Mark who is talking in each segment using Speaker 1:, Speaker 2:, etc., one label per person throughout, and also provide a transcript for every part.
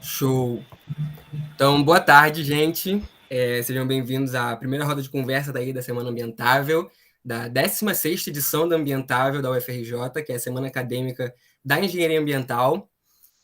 Speaker 1: Show! Então, boa tarde, gente. Sejam bem-vindos à primeira roda de conversa da Semana Ambientável, da 16ª edição da Ambientável da UFRJ, que é a Semana Acadêmica da Engenharia Ambiental.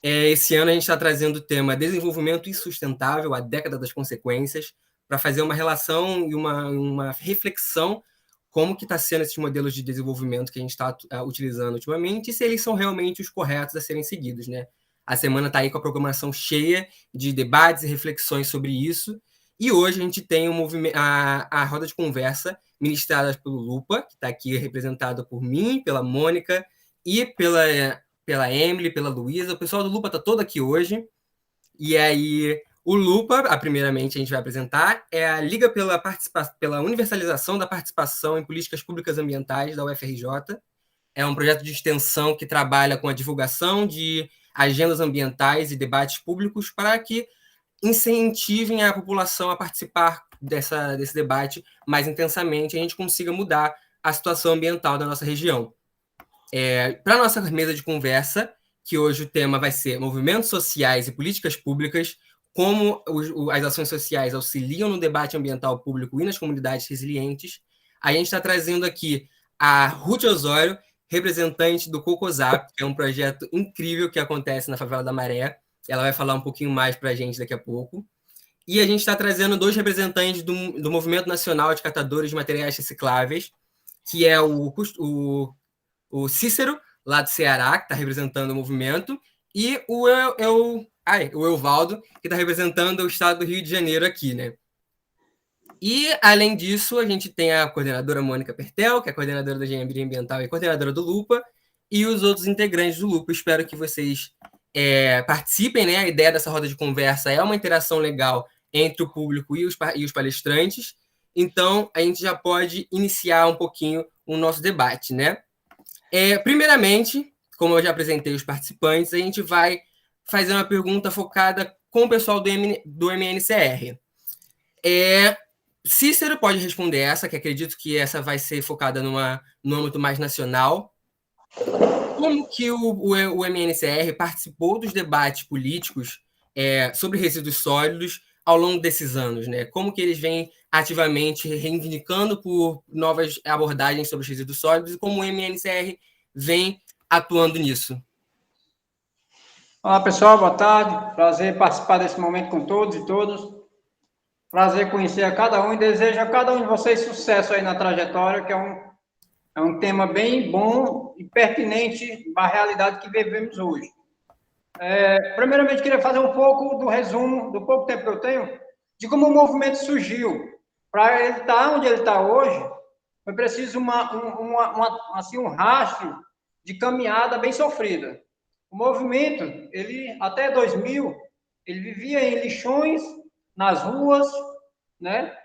Speaker 1: Esse ano a gente está trazendo o tema Desenvolvimento Insustentável, a década das consequências, para fazer uma relação e uma reflexão como que está sendo esses modelos de desenvolvimento que a gente está utilizando ultimamente e se eles são realmente os corretos a serem seguidos, né? A semana está aí com a programação cheia de debates e reflexões sobre isso. E hoje a gente tem a roda de conversa ministrada pelo Lupa, que está aqui representada por mim, pela Mônica e pela Emily, pela Luísa. O pessoal do Lupa está todo aqui hoje. E aí, o Lupa, primeiramente, a gente vai apresentar, é a Liga pela Universalização da Participação em Políticas Públicas Ambientais da UFRJ. É um projeto de extensão que trabalha com a divulgação de agendas ambientais e debates públicos para que incentivem a população a participar desse debate mais intensamente e a gente consiga mudar a situação ambiental da nossa região. Para a nossa mesa de conversa, que hoje o tema vai ser movimentos sociais e políticas públicas, como as ações sociais auxiliam no debate ambiental público e nas comunidades resilientes, a gente está trazendo aqui a Ruth Osório, representante do Cocosap, que é um projeto incrível que acontece na Favela da Maré. Ela vai falar um pouquinho mais para a gente daqui a pouco. E a gente está trazendo dois representantes do Movimento Nacional de Catadores de Materiais Recicláveis, que é o Cícero, lá do Ceará, que está representando o movimento, e o Evaldo, que está representando o estado do Rio de Janeiro aqui, né? E, além disso, a gente tem a coordenadora Mônica Pertel, que é coordenadora da Engenharia Ambiental e coordenadora do Lupa, e os outros integrantes do Lupa. Espero que vocês participem, né? A ideia dessa roda de conversa é uma interação legal entre o público e os palestrantes. Então, a gente já pode iniciar um pouquinho o nosso debate, né? Primeiramente, como eu já apresentei os participantes, a gente vai fazer uma pergunta focada com o pessoal do MNCR. Cícero pode responder essa, que acredito que essa vai ser focada no âmbito mais nacional. Como que o MNCR participou dos debates políticos sobre resíduos sólidos ao longo desses anos, né? Como que eles vêm ativamente reivindicando por novas abordagens sobre os resíduos sólidos e como o MNCR vem atuando nisso?
Speaker 2: Olá, pessoal, boa tarde. Prazer participar desse momento com todos e todas. Prazer conhecer a cada um e desejo a cada um de vocês sucesso aí na trajetória, que é um tema bem bom e pertinente à realidade que vivemos hoje. Primeiramente, queria fazer um pouco do resumo, do pouco tempo que eu tenho, de como o movimento surgiu. Para ele estar onde ele está hoje, foi preciso um rastro de caminhada bem sofrida. O movimento, ele até 2000, ele vivia em lixões, nas ruas, né,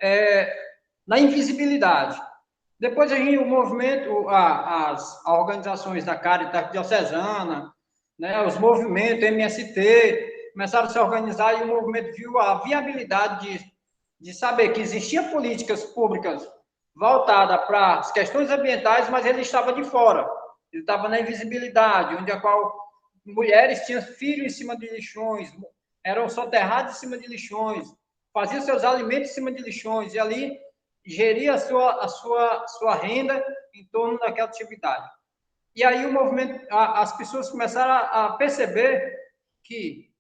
Speaker 2: na invisibilidade. Depois o movimento, as organizações da Caritas Diocesana, né, os movimentos MST, começaram a se organizar e o movimento viu a viabilidade de saber que existiam políticas públicas voltadas para as questões ambientais, mas ele estava de fora. Ele estava na invisibilidade, onde a qual mulheres tinham filhos em cima de lixões, eram soterrados em cima de lixões, faziam seus alimentos em cima de lixões, e ali geria a sua renda em torno daquela atividade. E aí o movimento, as pessoas começaram a perceber que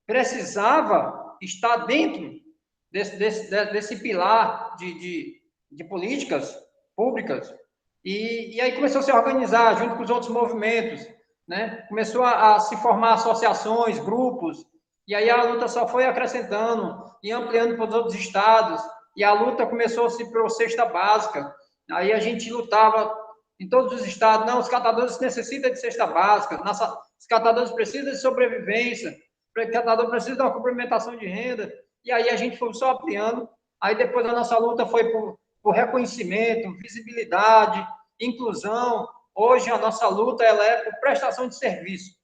Speaker 2: precisava estar dentro desse pilar de políticas públicas, e aí começou a se organizar junto com os outros movimentos, né? Começou a se formar associações, grupos, e aí a luta só foi acrescentando e ampliando para os outros estados, e a luta começou-se para a cesta básica. Aí a gente lutava em todos os estados, não, os catadores necessitam de cesta básica, os catadores precisam de sobrevivência, o catador precisa de uma complementação de renda, e aí a gente foi só ampliando. Aí depois a nossa luta foi por reconhecimento, visibilidade, inclusão. Hoje a nossa luta ela é por prestação de serviço,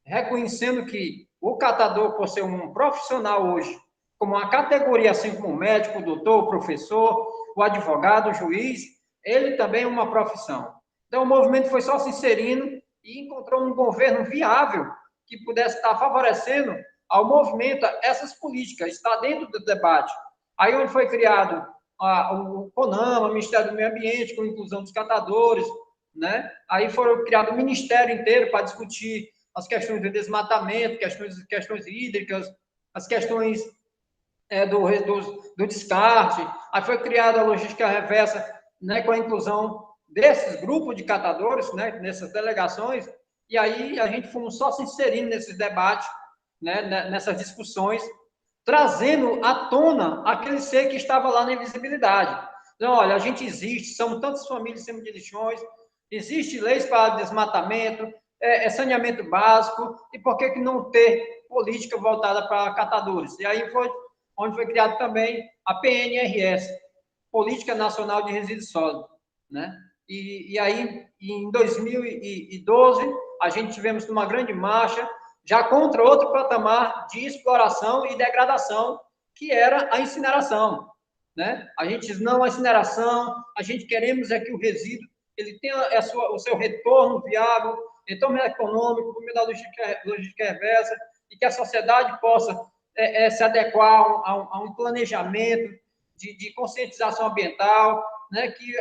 Speaker 2: reconhecendo que o catador, por ser um profissional hoje, como uma categoria, assim como o médico, o doutor, o professor, o advogado, o juiz, ele também é uma profissão. Então o movimento foi só se inserindo e encontrou um governo viável que pudesse estar favorecendo ao movimento essas políticas, está dentro do debate. Aí onde foi criado o CONAMA, o Ministério do Meio Ambiente, com a inclusão dos catadores, né? Aí foram criado um ministério inteiro para discutir as questões de desmatamento, questões hídricas, as questões do descarte. Aí foi criada a logística reversa, né, com a inclusão desses grupos de catadores, né, nessas delegações, e aí a gente fomos só se inserindo nesses debates, né, nessas discussões, trazendo à tona aquele ser que estava lá na invisibilidade. Então, olha, a gente existe, são tantas famílias sem de lixões, existe leis para desmatamento, saneamento básico, e por que não ter política voltada para catadores? E aí foi onde foi criado também a PNRS, Política Nacional de Resíduos Sólidos, né? E aí, em 2012, a gente tivemos uma grande marcha, já contra outro patamar de exploração e degradação, que era a incineração, né? A gente diz não à incineração, a gente queremos é que o resíduo ele tenha o seu retorno viável, retorno econômico, por meio da logística reversa, e que a sociedade possa se adequar a um planejamento de conscientização ambiental, né, que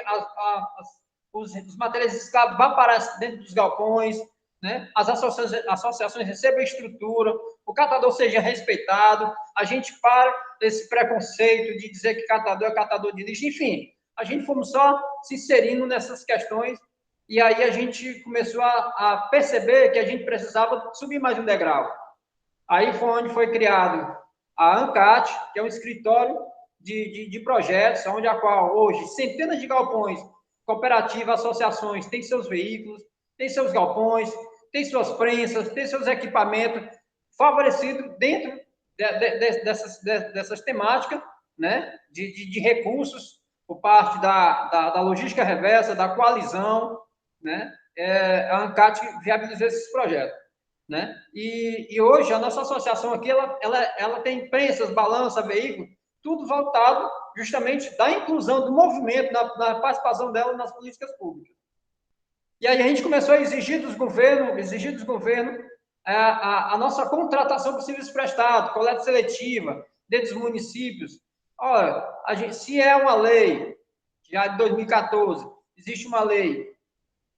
Speaker 2: os materiais escravos vá parar dentro dos galpões, né, as associações recebam estrutura, o catador seja respeitado, a gente para desse preconceito de dizer que catador é catador de lixo, enfim, a gente fomos só se inserindo nessas questões e aí a gente começou a perceber que a gente precisava subir mais um degrau. Aí foi onde foi criado a ANCAT, que é um escritório de projetos, onde a qual hoje centenas de galpões, cooperativas, associações têm seus veículos, têm seus galpões, têm suas prensas, têm seus equipamentos favorecidos dentro dessas temáticas, né, de recursos por parte da logística reversa, da coalizão, né, a ANCAT viabilizou esses projetos. Né? E hoje a nossa associação aqui ela tem prensas, balança, veículo, tudo voltado justamente da inclusão do movimento, na participação dela nas políticas públicas. E aí a gente começou a exigir dos governos a nossa contratação por serviço prestado, coleta seletiva, dentro dos municípios. Olha, se é uma lei, já de 2014, existe uma lei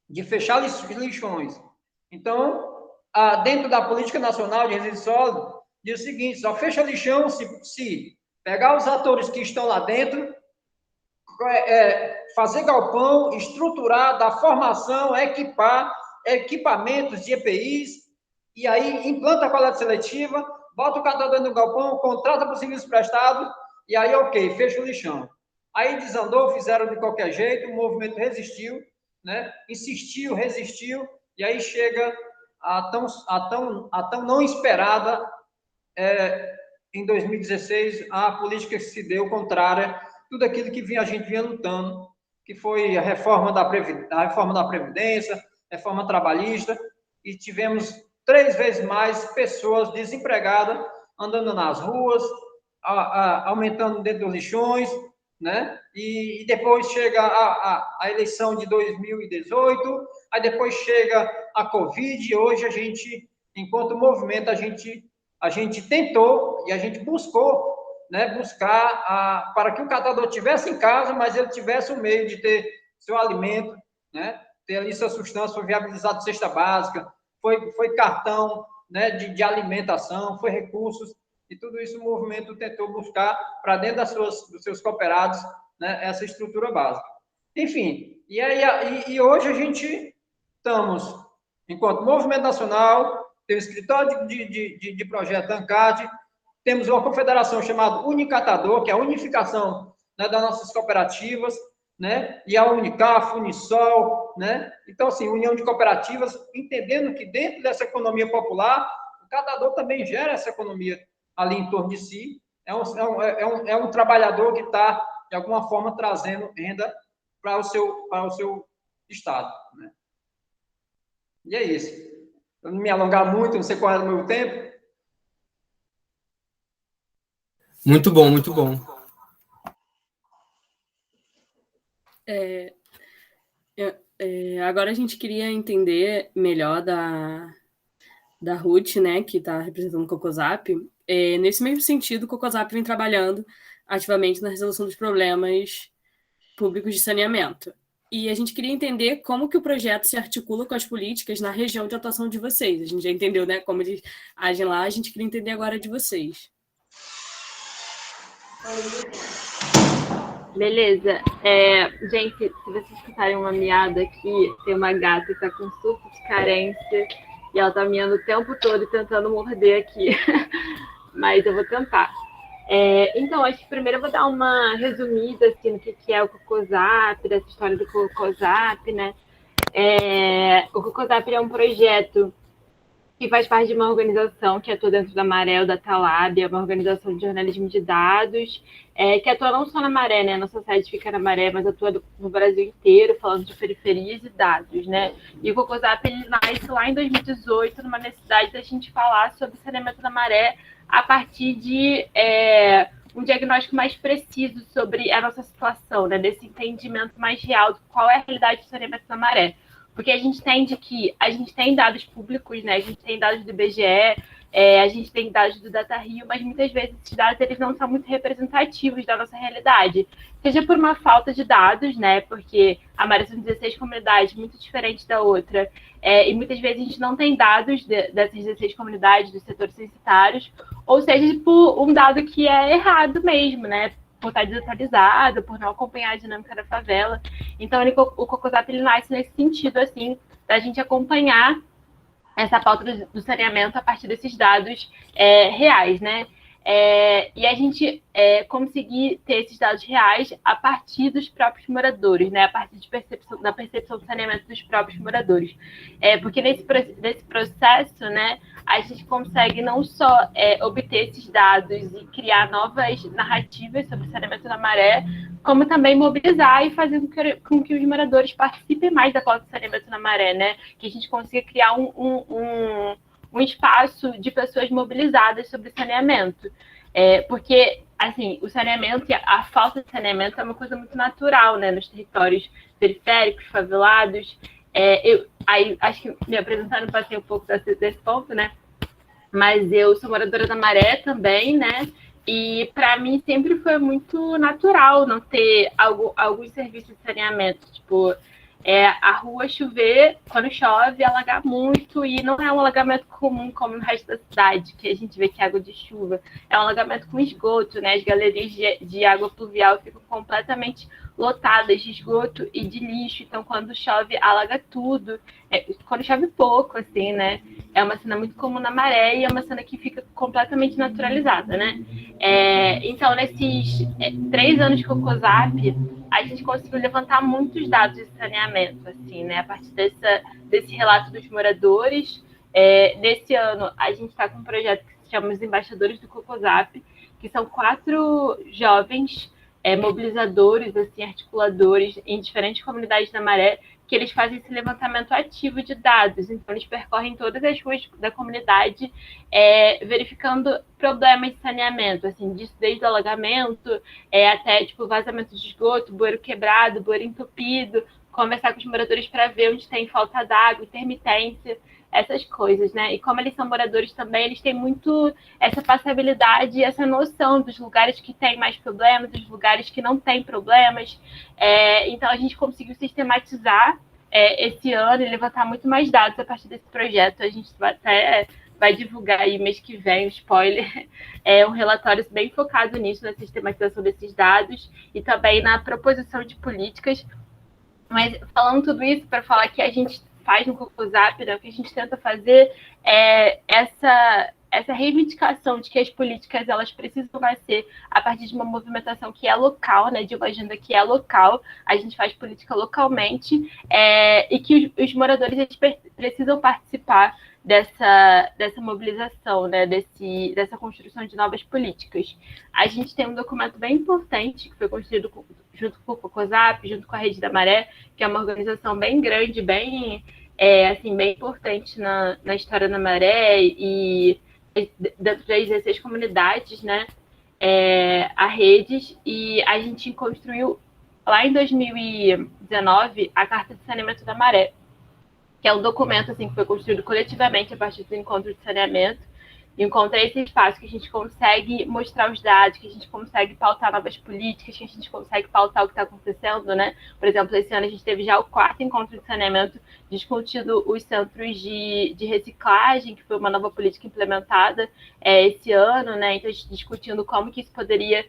Speaker 2: de fechar lixões. Então, dentro da Política Nacional de Resíduos Sólidos, diz o seguinte, só fecha lixão se pegar os atores que estão lá dentro, fazer galpão, estruturar, dar formação, equipar, equipamentos de EPIs, e aí implanta a coleta seletiva, bota o catador no galpão, contrata por serviço prestado, e aí, ok, fecha o lixão. Aí desandou, fizeram de qualquer jeito, o movimento resistiu, né? Insistiu, resistiu, e aí chega a tão não esperada em 2016 a política que se deu contrária tudo aquilo que a gente vinha lutando, que foi a reforma da Previdência, reforma trabalhista, e tivemos 3 vezes mais pessoas desempregadas andando nas ruas, aumentando dentro dos lixões, né? E depois chega a eleição de 2018, aí depois chega a Covid, e hoje a gente, enquanto movimento, a gente tentou e a gente buscou, né, buscar para que o catador tivesse em casa, mas ele tivesse o meio de ter seu alimento, né, ter ali sua substância, foi viabilizado cesta básica, foi cartão, né, de alimentação, foi recursos, e tudo isso o movimento tentou buscar para dentro dos seus cooperados, né, essa estrutura básica. Enfim, e hoje a gente estamos, enquanto movimento nacional, tem o escritório de projeto ANCAD, temos uma confederação chamada Unicatador, que é a unificação, né, das nossas cooperativas, né, e a Unicaf, Unisol, né? Então, assim, união de cooperativas, entendendo que dentro dessa economia popular, o catador também gera essa economia ali em torno de si, é um trabalhador que está, de alguma forma, trazendo renda para o seu estado, né? E é isso. Eu não me alongar muito, não sei qual é o meu tempo.
Speaker 1: Muito bom, muito bom.
Speaker 3: Agora a gente queria entender melhor da Ruth, né, que está representando o Cocosap. Nesse mesmo sentido, o Cocosap vem trabalhando ativamente na resolução dos problemas públicos de saneamento. E a gente queria entender como que o projeto se articula com as políticas na região de atuação de vocês. A gente já entendeu, né, como eles agem lá, a gente queria entender agora de vocês.
Speaker 4: Beleza. Gente, se vocês escutarem uma miada aqui, tem uma gata que está com surto de carência e ela está miando o tempo todo e tentando morder aqui. Mas eu vou tentar. Então, acho que primeiro eu vou dar uma resumida assim, no que é o Cocosap, dessa história do Cocosap, né? O Cocosap é um projeto que faz parte de uma organização que atua dentro da Maré, o Data Lab, é uma organização de jornalismo de dados, que atua não só na Maré, né? Nossa sede fica na Maré, mas atua no Brasil inteiro, falando de periferias e dados, né? E o Cocosap, ele nasce lá em 2018, numa necessidade da gente falar sobre saneamento da Maré a partir de um diagnóstico mais preciso sobre a nossa situação, né? Desse entendimento mais real de qual é a realidade do saneamento da Maré. Porque a gente entende que a gente tem dados públicos, né? A gente tem dados do IBGE, a gente tem dados do DataRio, mas muitas vezes esses dados eles não são muito representativos da nossa realidade. Seja por uma falta de dados, né? Porque a Maré são 16 comunidades, muito diferentes da outra, e muitas vezes a gente não tem dados dessas 16 comunidades, dos setores censitários, ou seja, por um dado que é errado mesmo, né? Por estar desatualizado, por não acompanhar a dinâmica da favela. Então, o Cocosap ele nasce nesse sentido, assim, da gente acompanhar essa pauta do saneamento a partir desses dados reais, né? E a gente conseguir ter esses dados reais a partir dos próprios moradores, né? A partir da percepção do saneamento dos próprios moradores. Porque nesse processo, né, a gente consegue não só obter esses dados e criar novas narrativas sobre o saneamento da Maré, como também mobilizar e fazer com que os moradores participem mais da pauta do saneamento da Maré, né? Que a gente consiga criar um espaço de pessoas mobilizadas sobre saneamento. Porque, assim, o saneamento e a falta de saneamento é uma coisa muito natural, né? Nos territórios periféricos, favelados. Aí, acho que me apresentando, passei um pouco desse ponto, né? Mas eu sou moradora da Maré também, né? E para mim sempre foi muito natural não ter alguns serviços de saneamento. Tipo, a rua chover, quando chove, alagar muito, e não é um alagamento comum como no resto da cidade, que a gente vê que é água de chuva. É um alagamento com esgoto, né? As galerias de água pluvial ficam completamente lotadas de esgoto e de lixo. Então, quando chove, alaga tudo. Quando chove pouco, assim, né? É uma cena muito comum na Maré e é uma cena que fica completamente naturalizada, né? Então, nesses 3 anos de Cocosap, a gente conseguiu levantar muitos dados de saneamento, assim, né? A partir desse relato dos moradores. Nesse ano, a gente está com um projeto que se chama Os Embaixadores do Cocosap, que são 4 jovens mobilizadores, assim, articuladores em diferentes comunidades da Maré, que eles fazem esse levantamento ativo de dados. Então, eles percorrem todas as ruas da comunidade, verificando problemas de saneamento, assim, desde o alagamento até tipo vazamento de esgoto, bueiro quebrado, bueiro entupido, conversar com os moradores para ver onde tem falta d'água, intermitência, essas coisas, né? E como eles são moradores também, eles têm muito essa passabilidade, essa noção dos lugares que têm mais problemas, dos lugares que não têm problemas. Então, a gente conseguiu sistematizar esse ano e levantar muito mais dados a partir desse projeto. A gente vai divulgar aí mês que vem, um spoiler, um relatório bem focado nisso, na sistematização desses dados e também na proposição de políticas. Mas falando tudo isso para falar que a gente faz no Cocosap, né, o que a gente tenta fazer é essa reivindicação de que as políticas elas precisam nascer a partir de uma movimentação que é local, né, de uma agenda que é local, a gente faz política localmente, e que os moradores eles precisam participar dessa mobilização, né, dessa construção de novas políticas. A gente tem um documento bem importante que foi construído junto com o Cocosap, junto com a Rede da Maré, que é uma organização bem grande, bem importante na história da Maré e dentro das 16 comunidades, né, a Redes, e a gente construiu lá em 2019 a Carta de Saneamento da Maré, que é um documento assim, que foi construído coletivamente a partir do encontro de saneamento. Encontrar esse espaço que a gente consegue mostrar os dados, que a gente consegue pautar novas políticas, que a gente consegue pautar o que está acontecendo, né? Por exemplo, esse ano a gente teve já o 4º encontro de saneamento discutindo os centros de reciclagem, que foi uma nova política implementada esse ano, né? Então, a gente discutindo como que isso poderia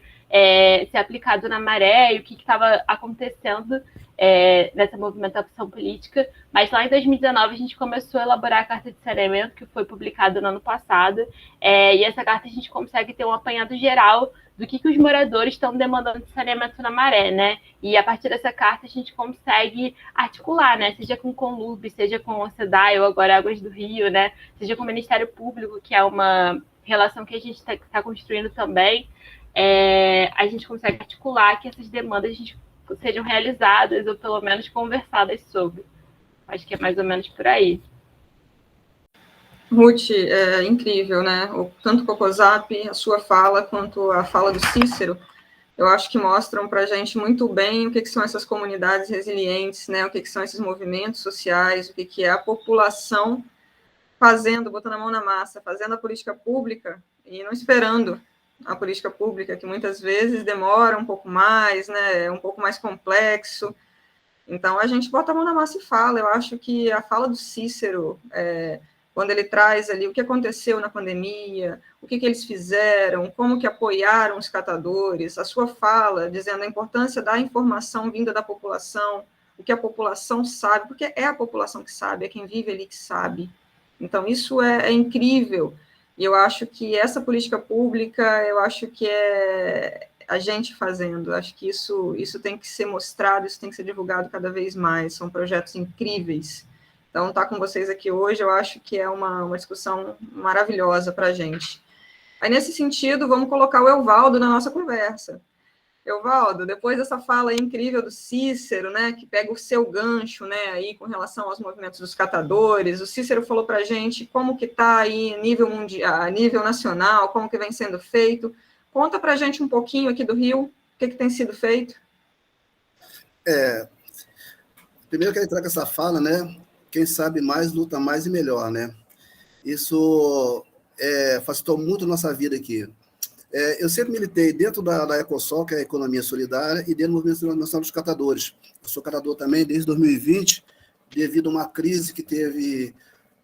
Speaker 4: ser aplicado na Maré e o que estava acontecendo nessa movimentação política. Mas lá em 2019 a gente começou a elaborar a Carta de Saneamento, que foi publicada no ano passado, e essa carta a gente consegue ter um apanhado geral do que os moradores estão demandando de saneamento na Maré, né? E a partir dessa carta a gente consegue articular, né? Seja com o Conlub, seja com o CEDAI, ou agora Águas do Rio, né? Seja com o Ministério Público, que é uma relação que a gente está construindo também, a gente consegue articular que essas demandas sejam realizadas ou pelo menos conversadas sobre. Acho que é mais ou menos por aí.
Speaker 5: Ruth, é incrível, né? Tanto o Cocosap, a sua fala, quanto a fala do Cícero, eu acho que mostram para a gente muito bem o que são essas comunidades resilientes, né? O que são esses movimentos sociais, o que é a população botando a mão na massa, fazendo a política pública e não esperando a política pública, que muitas vezes demora um pouco mais, né? É um pouco mais complexo. Então, a gente bota a mão na massa e fala. Eu acho que a fala do Cícero, quando ele traz ali o que aconteceu na pandemia, o que eles fizeram, como que apoiaram os catadores, a sua fala dizendo a importância da informação vinda da população, o que a população sabe, porque é a população que sabe, é quem vive ali que sabe. Então, isso é incrível. E eu acho que essa política pública, eu acho que é a gente fazendo. Acho que isso tem que ser mostrado, isso tem que ser divulgado cada vez mais. São projetos incríveis. Então, estar com vocês aqui hoje, eu acho que é uma discussão maravilhosa para a gente. Aí, nesse sentido, vamos colocar o Evaldo na nossa conversa. Evaldo, depois dessa fala aí incrível do Cícero, né, que pega o seu gancho, né, aí com relação aos movimentos dos catadores, o Cícero falou para a gente como que está aí nível mundial, nível nacional, como que vem sendo feito. Conta para a gente um pouquinho aqui do Rio, o que tem sido feito.
Speaker 6: Primeiro eu quero entrar com essa fala, né, quem sabe mais, luta mais e melhor, né. Isso facilitou muito a nossa vida aqui. Eu sempre militei dentro da Ecosol, que é a economia solidária, e dentro do Movimento Nacional dos Catadores. Eu sou catador também desde 2020, devido a uma crise que teve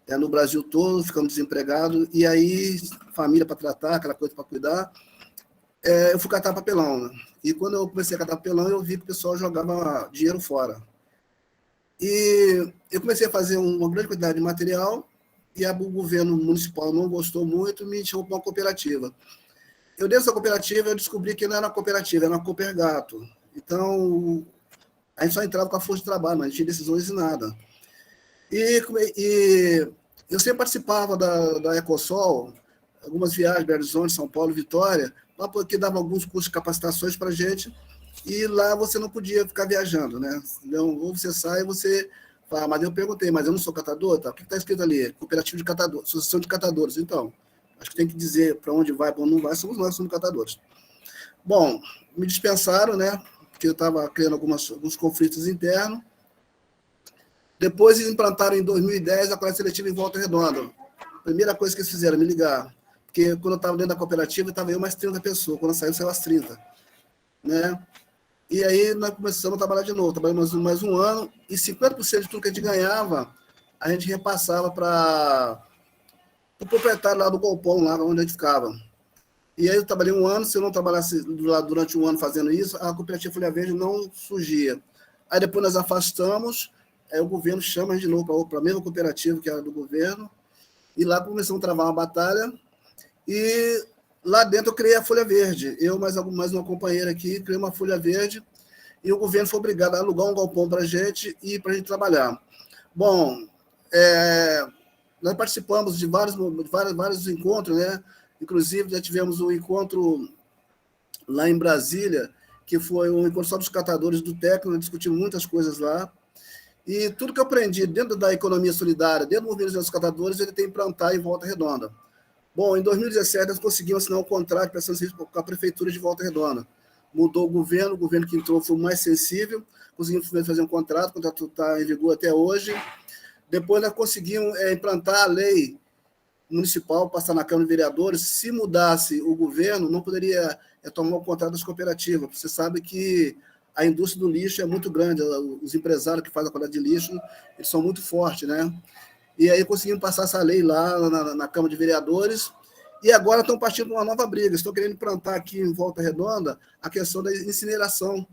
Speaker 6: no Brasil todo, ficamos desempregados, e aí, família para tratar, aquela coisa para cuidar, eu fui catar papelão. Né? E quando eu comecei a catar papelão, eu vi que o pessoal jogava dinheiro fora. E eu comecei a fazer uma grande quantidade de material, e o governo municipal não gostou muito, me chamou para uma cooperativa. Eu, dentro dessa cooperativa, eu descobri que não era uma cooperativa, era uma Coopergato. Então, a gente só entrava com a força de trabalho, mas não tinha decisões e nada. E eu sempre participava da Ecosol, algumas viagens, Belo Horizonte, São Paulo, Vitória, lá porque dava alguns cursos de capacitações para a gente, e lá você não podia ficar viajando, né? Então, ou você sai, você fala, mas eu perguntei, mas eu não sou catador? Tá? O que está escrito ali? Cooperativa de catadores, Associação de Catadores. Então, acho que tem que dizer para onde vai, para onde não vai, somos nós, somos catadores. Bom, me dispensaram, né? Porque eu estava criando alguns conflitos internos. Depois eles implantaram em 2010 a coleta seletiva em Volta Redonda. A primeira coisa que eles fizeram, me ligar. Porque quando eu estava dentro da cooperativa, estava eu mais 30 pessoas. Quando eu saiu as 30. Né? E aí nós começamos a trabalhar de novo. Trabalhamos mais um ano e 50% de tudo que a gente ganhava, a gente repassava para o proprietário lá do galpão, lá onde a gente ficava. E aí eu trabalhei um ano, se eu não trabalhasse durante um ano fazendo isso, a cooperativa Folha Verde não surgia. Aí depois nós afastamos, aí o governo chama a gente de novo para a mesma cooperativa que era do governo, e lá começamos a travar uma batalha, e lá dentro eu criei a Folha Verde. Eu mais uma companheira aqui, criei uma Folha Verde, e o governo foi obrigado a alugar um galpão para a gente e para a gente trabalhar. Bom, nós participamos de vários encontros, né? Inclusive, já tivemos um encontro lá em Brasília, que foi um encontro só dos catadores do técnico, nós discutimos muitas coisas lá. E tudo que eu aprendi dentro da economia solidária, dentro do movimento dos catadores, ele tem que implantar em Volta Redonda. Bom, em 2017, nós conseguimos assinar um contrato de prestação de serviço com a Prefeitura de Volta Redonda. Mudou o governo que entrou foi mais sensível, conseguimos fazer um contrato, o contrato está em vigor até hoje. Depois nós conseguimos implantar a lei municipal, passar na Câmara de Vereadores. Se mudasse o governo, não poderia tomar o contrato das cooperativas. Você sabe que a indústria do lixo é muito grande, os empresários que fazem a coleta de lixo, eles são muito fortes, né? E aí conseguimos passar essa lei lá na Câmara de Vereadores, e agora estão partindo para uma nova briga, estão querendo implantar aqui em Volta Redonda a questão da incineração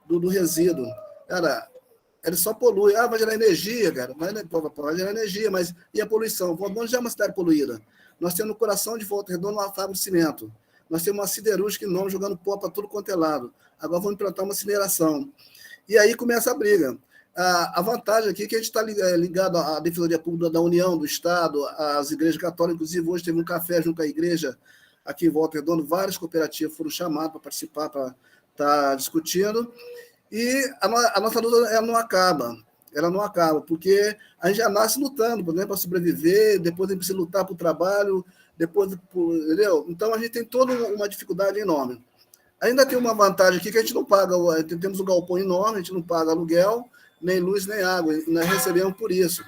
Speaker 6: do resíduo. Cara, ele só polui. Vai gerar energia, cara. Vai gerar energia, mas e a poluição? Volta já é uma cidade poluída. Nós temos no coração de Volta Redonda uma fábrica de cimento. Nós temos uma siderúrgica enorme jogando pó para tudo quanto é lado. Agora vamos implantar uma incineração. E aí começa a briga. A vantagem aqui é que a gente está ligado à Defensoria Pública da União, do Estado, às igrejas católicas. Inclusive, hoje teve um café junto à igreja aqui em Volta Redonda. Várias cooperativas foram chamadas para participar, para estar discutindo. E a nossa luta ela não acaba, porque a gente já nasce lutando, né, para sobreviver, depois a gente precisa lutar para o trabalho, entendeu? Então a gente tem toda uma dificuldade enorme. Ainda tem uma vantagem aqui que a gente não paga, temos um galpão enorme, a gente não paga aluguel, nem luz, nem água, e nós recebemos por isso.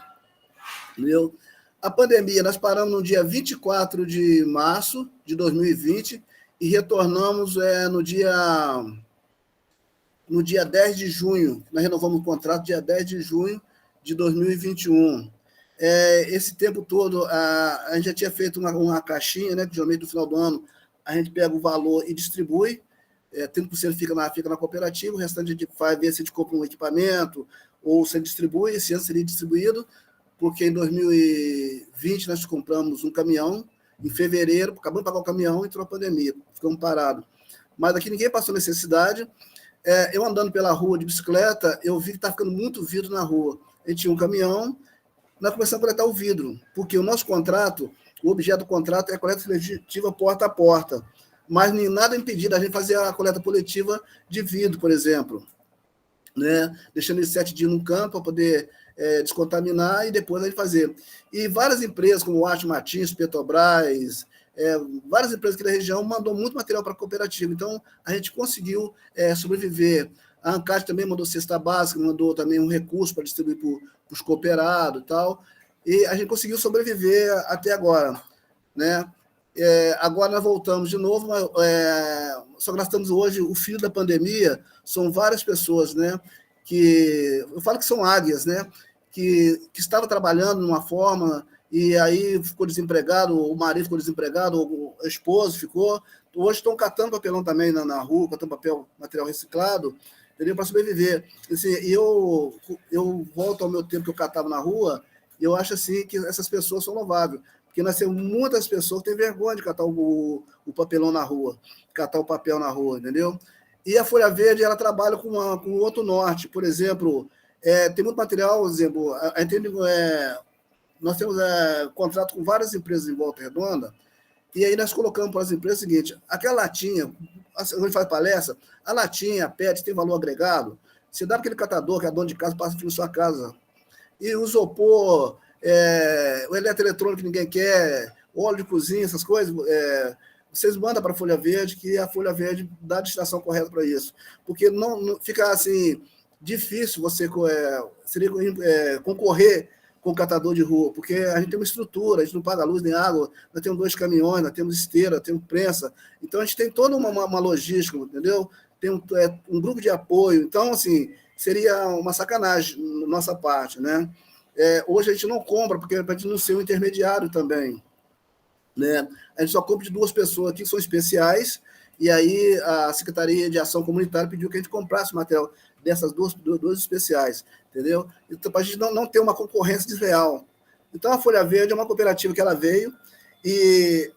Speaker 6: Entendeu? A pandemia, nós paramos no dia 24 de março de 2020 e retornamos no dia 10 de junho, nós renovamos o contrato dia 10 de junho de 2021. Esse tempo todo, a gente já tinha feito uma caixinha, né, que geralmente no final do ano a gente pega o valor e distribui, 30% fica na cooperativa, o restante a gente vai ver se a gente compra um equipamento ou se distribui. Esse ano seria distribuído, porque em 2020 nós compramos um caminhão, em fevereiro, acabamos de pagar o caminhão, entrou a pandemia, ficamos parados. Mas aqui ninguém passou necessidade. Eu andando pela rua de bicicleta, eu vi que está ficando muito vidro na rua. A gente tinha um caminhão, nós começamos a coletar o vidro, porque o nosso contrato, o objeto do contrato é a coleta seletiva porta a porta, mas nem nada impedido a gente fazer a coleta coletiva de vidro, por exemplo, né? Deixando ele 7 dias no campo para poder descontaminar e depois a gente fazer. E várias empresas, como o Arte Martins, Petrobras, várias empresas aqui da região mandou muito material para a cooperativa, então a gente conseguiu sobreviver. A ANCAD também mandou cesta básica, mandou também um recurso para distribuir para os cooperados e tal, e a gente conseguiu sobreviver até agora, né? Agora nós voltamos de novo, mas, só que nós estamos hoje, o fio da pandemia, são várias pessoas, né, que, eu falo que são águias, né, que estavam trabalhando de uma forma, e aí ficou desempregado, o marido ficou desempregado, o esposo ficou, hoje estão catando papelão também na rua, catando material reciclado, entendeu, para sobreviver. Assim, e eu volto ao meu tempo que eu catava na rua, e eu acho assim que essas pessoas são louváveis, porque nós temos muitas pessoas que têm vergonha de catar o papelão na rua, catar o papel na rua, entendeu? E a Folha Verde, ela trabalha com o outro norte, por exemplo, tem muito material, por exemplo, nós temos contrato com várias empresas em Volta Redonda, e aí nós colocamos para as empresas o seguinte: aquela latinha, a gente faz palestra, a latinha, a PET, tem valor agregado, você dá para aquele catador que é dono de casa, passa na sua casa. E o isopor, o eletroeletrônico que ninguém quer, óleo de cozinha, essas coisas, vocês mandam para a Folha Verde, que a Folha Verde dá a destinação correta para isso. Porque não fica assim, difícil você concorrer com o catador de rua, porque a gente tem uma estrutura, a gente não paga luz nem água, nós temos 2 caminhões, nós temos esteira, temos prensa, então a gente tem toda uma logística, entendeu? Tem um grupo de apoio, então, assim, seria uma sacanagem da nossa parte, né? Hoje a gente não compra, porque para a gente não ser um intermediário também, né? A gente só compra de 2 pessoas aqui que são especiais, e aí a Secretaria de Ação Comunitária pediu que a gente comprasse material dessas duas especiais, entendeu? Então, para a gente não ter uma concorrência desleal. Então, a Folha Verde é uma cooperativa que ela veio e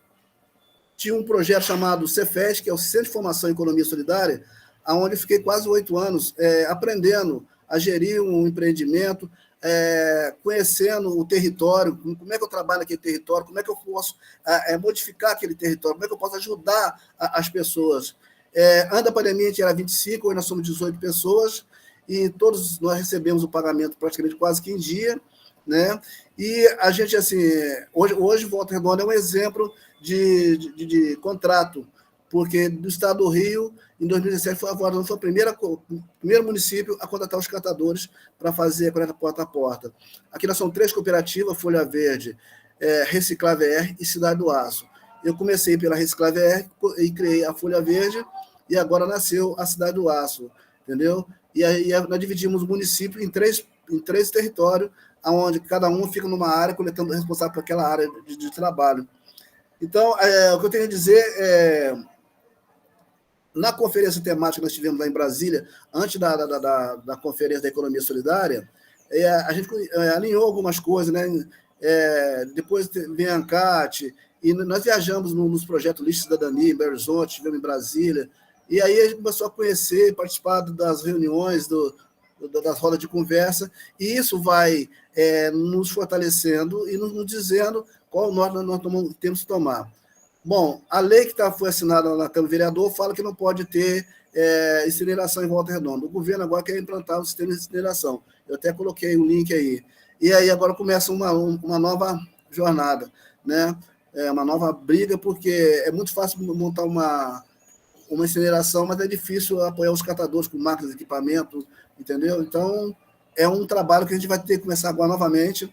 Speaker 6: tinha um projeto chamado Cefes, que é o Centro de Formação em Economia Solidária, onde eu fiquei quase 8 anos aprendendo a gerir um empreendimento, conhecendo o território, como é que eu trabalho naquele território, como é que eu posso modificar aquele território, como é que eu posso ajudar as pessoas. Antes da pandemia, a gente era 25, hoje nós somos 18 pessoas, e todos nós recebemos o pagamento praticamente quase que em dia, né? E a gente, assim, hoje Volta Redonda é um exemplo de contrato, porque do estado do Rio, em 2017, foi o primeiro município a contratar os catadores para fazer a coleta porta a porta. Aqui nós somos 3 cooperativas, Folha Verde, Reciclar VR e Cidade do Aço. Eu comecei pela Reciclar VR e criei a Folha Verde, e agora nasceu a Cidade do Aço, entendeu? E aí nós dividimos o município em três territórios, onde cada um fica numa área, coletando responsável por aquela área de trabalho. Então, o que eu tenho a dizer é, na conferência temática que nós tivemos lá em Brasília, antes da Conferência da Economia Solidária, a gente alinhou algumas coisas, né? Depois vem a ANCAT, e nós viajamos nos projetos Lixo Cidadania, em Belo Horizonte, estivemos em Brasília, e aí a gente começou a conhecer, participar das reuniões, das rodas de conversa, e isso vai nos fortalecendo e nos dizendo qual norma nós temos que tomar. Bom, a lei que foi assinada na Câmara do Vereador fala que não pode ter incineração em Volta Redonda. O governo agora quer implantar o sistema de incineração. Eu até coloquei um link aí. E aí agora começa uma nova jornada, né? Uma nova briga, porque é muito fácil montar uma incineração, mas é difícil apoiar os catadores com máquinas de equipamento, entendeu? Então, é um trabalho que a gente vai ter que começar agora novamente.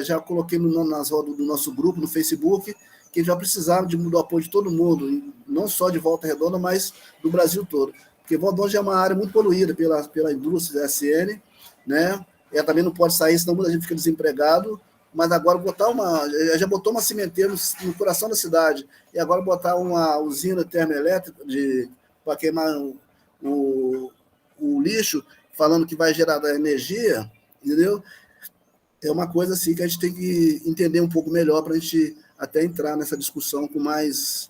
Speaker 6: Já coloquei nas rodas do nosso grupo, no Facebook, que a gente vai precisar do apoio de todo mundo, não só de Volta Redonda, mas do Brasil todo. Porque Volta Redonda já é uma área muito poluída pela indústria SN, né? Ela também não pode sair, senão muita gente fica desempregado, mas agora já botou uma cimenteira no coração da cidade, e agora botar uma usina termoelétrica para queimar o lixo, falando que vai gerar energia, entendeu? É uma coisa assim que a gente tem que entender um pouco melhor para a gente até entrar nessa discussão com mais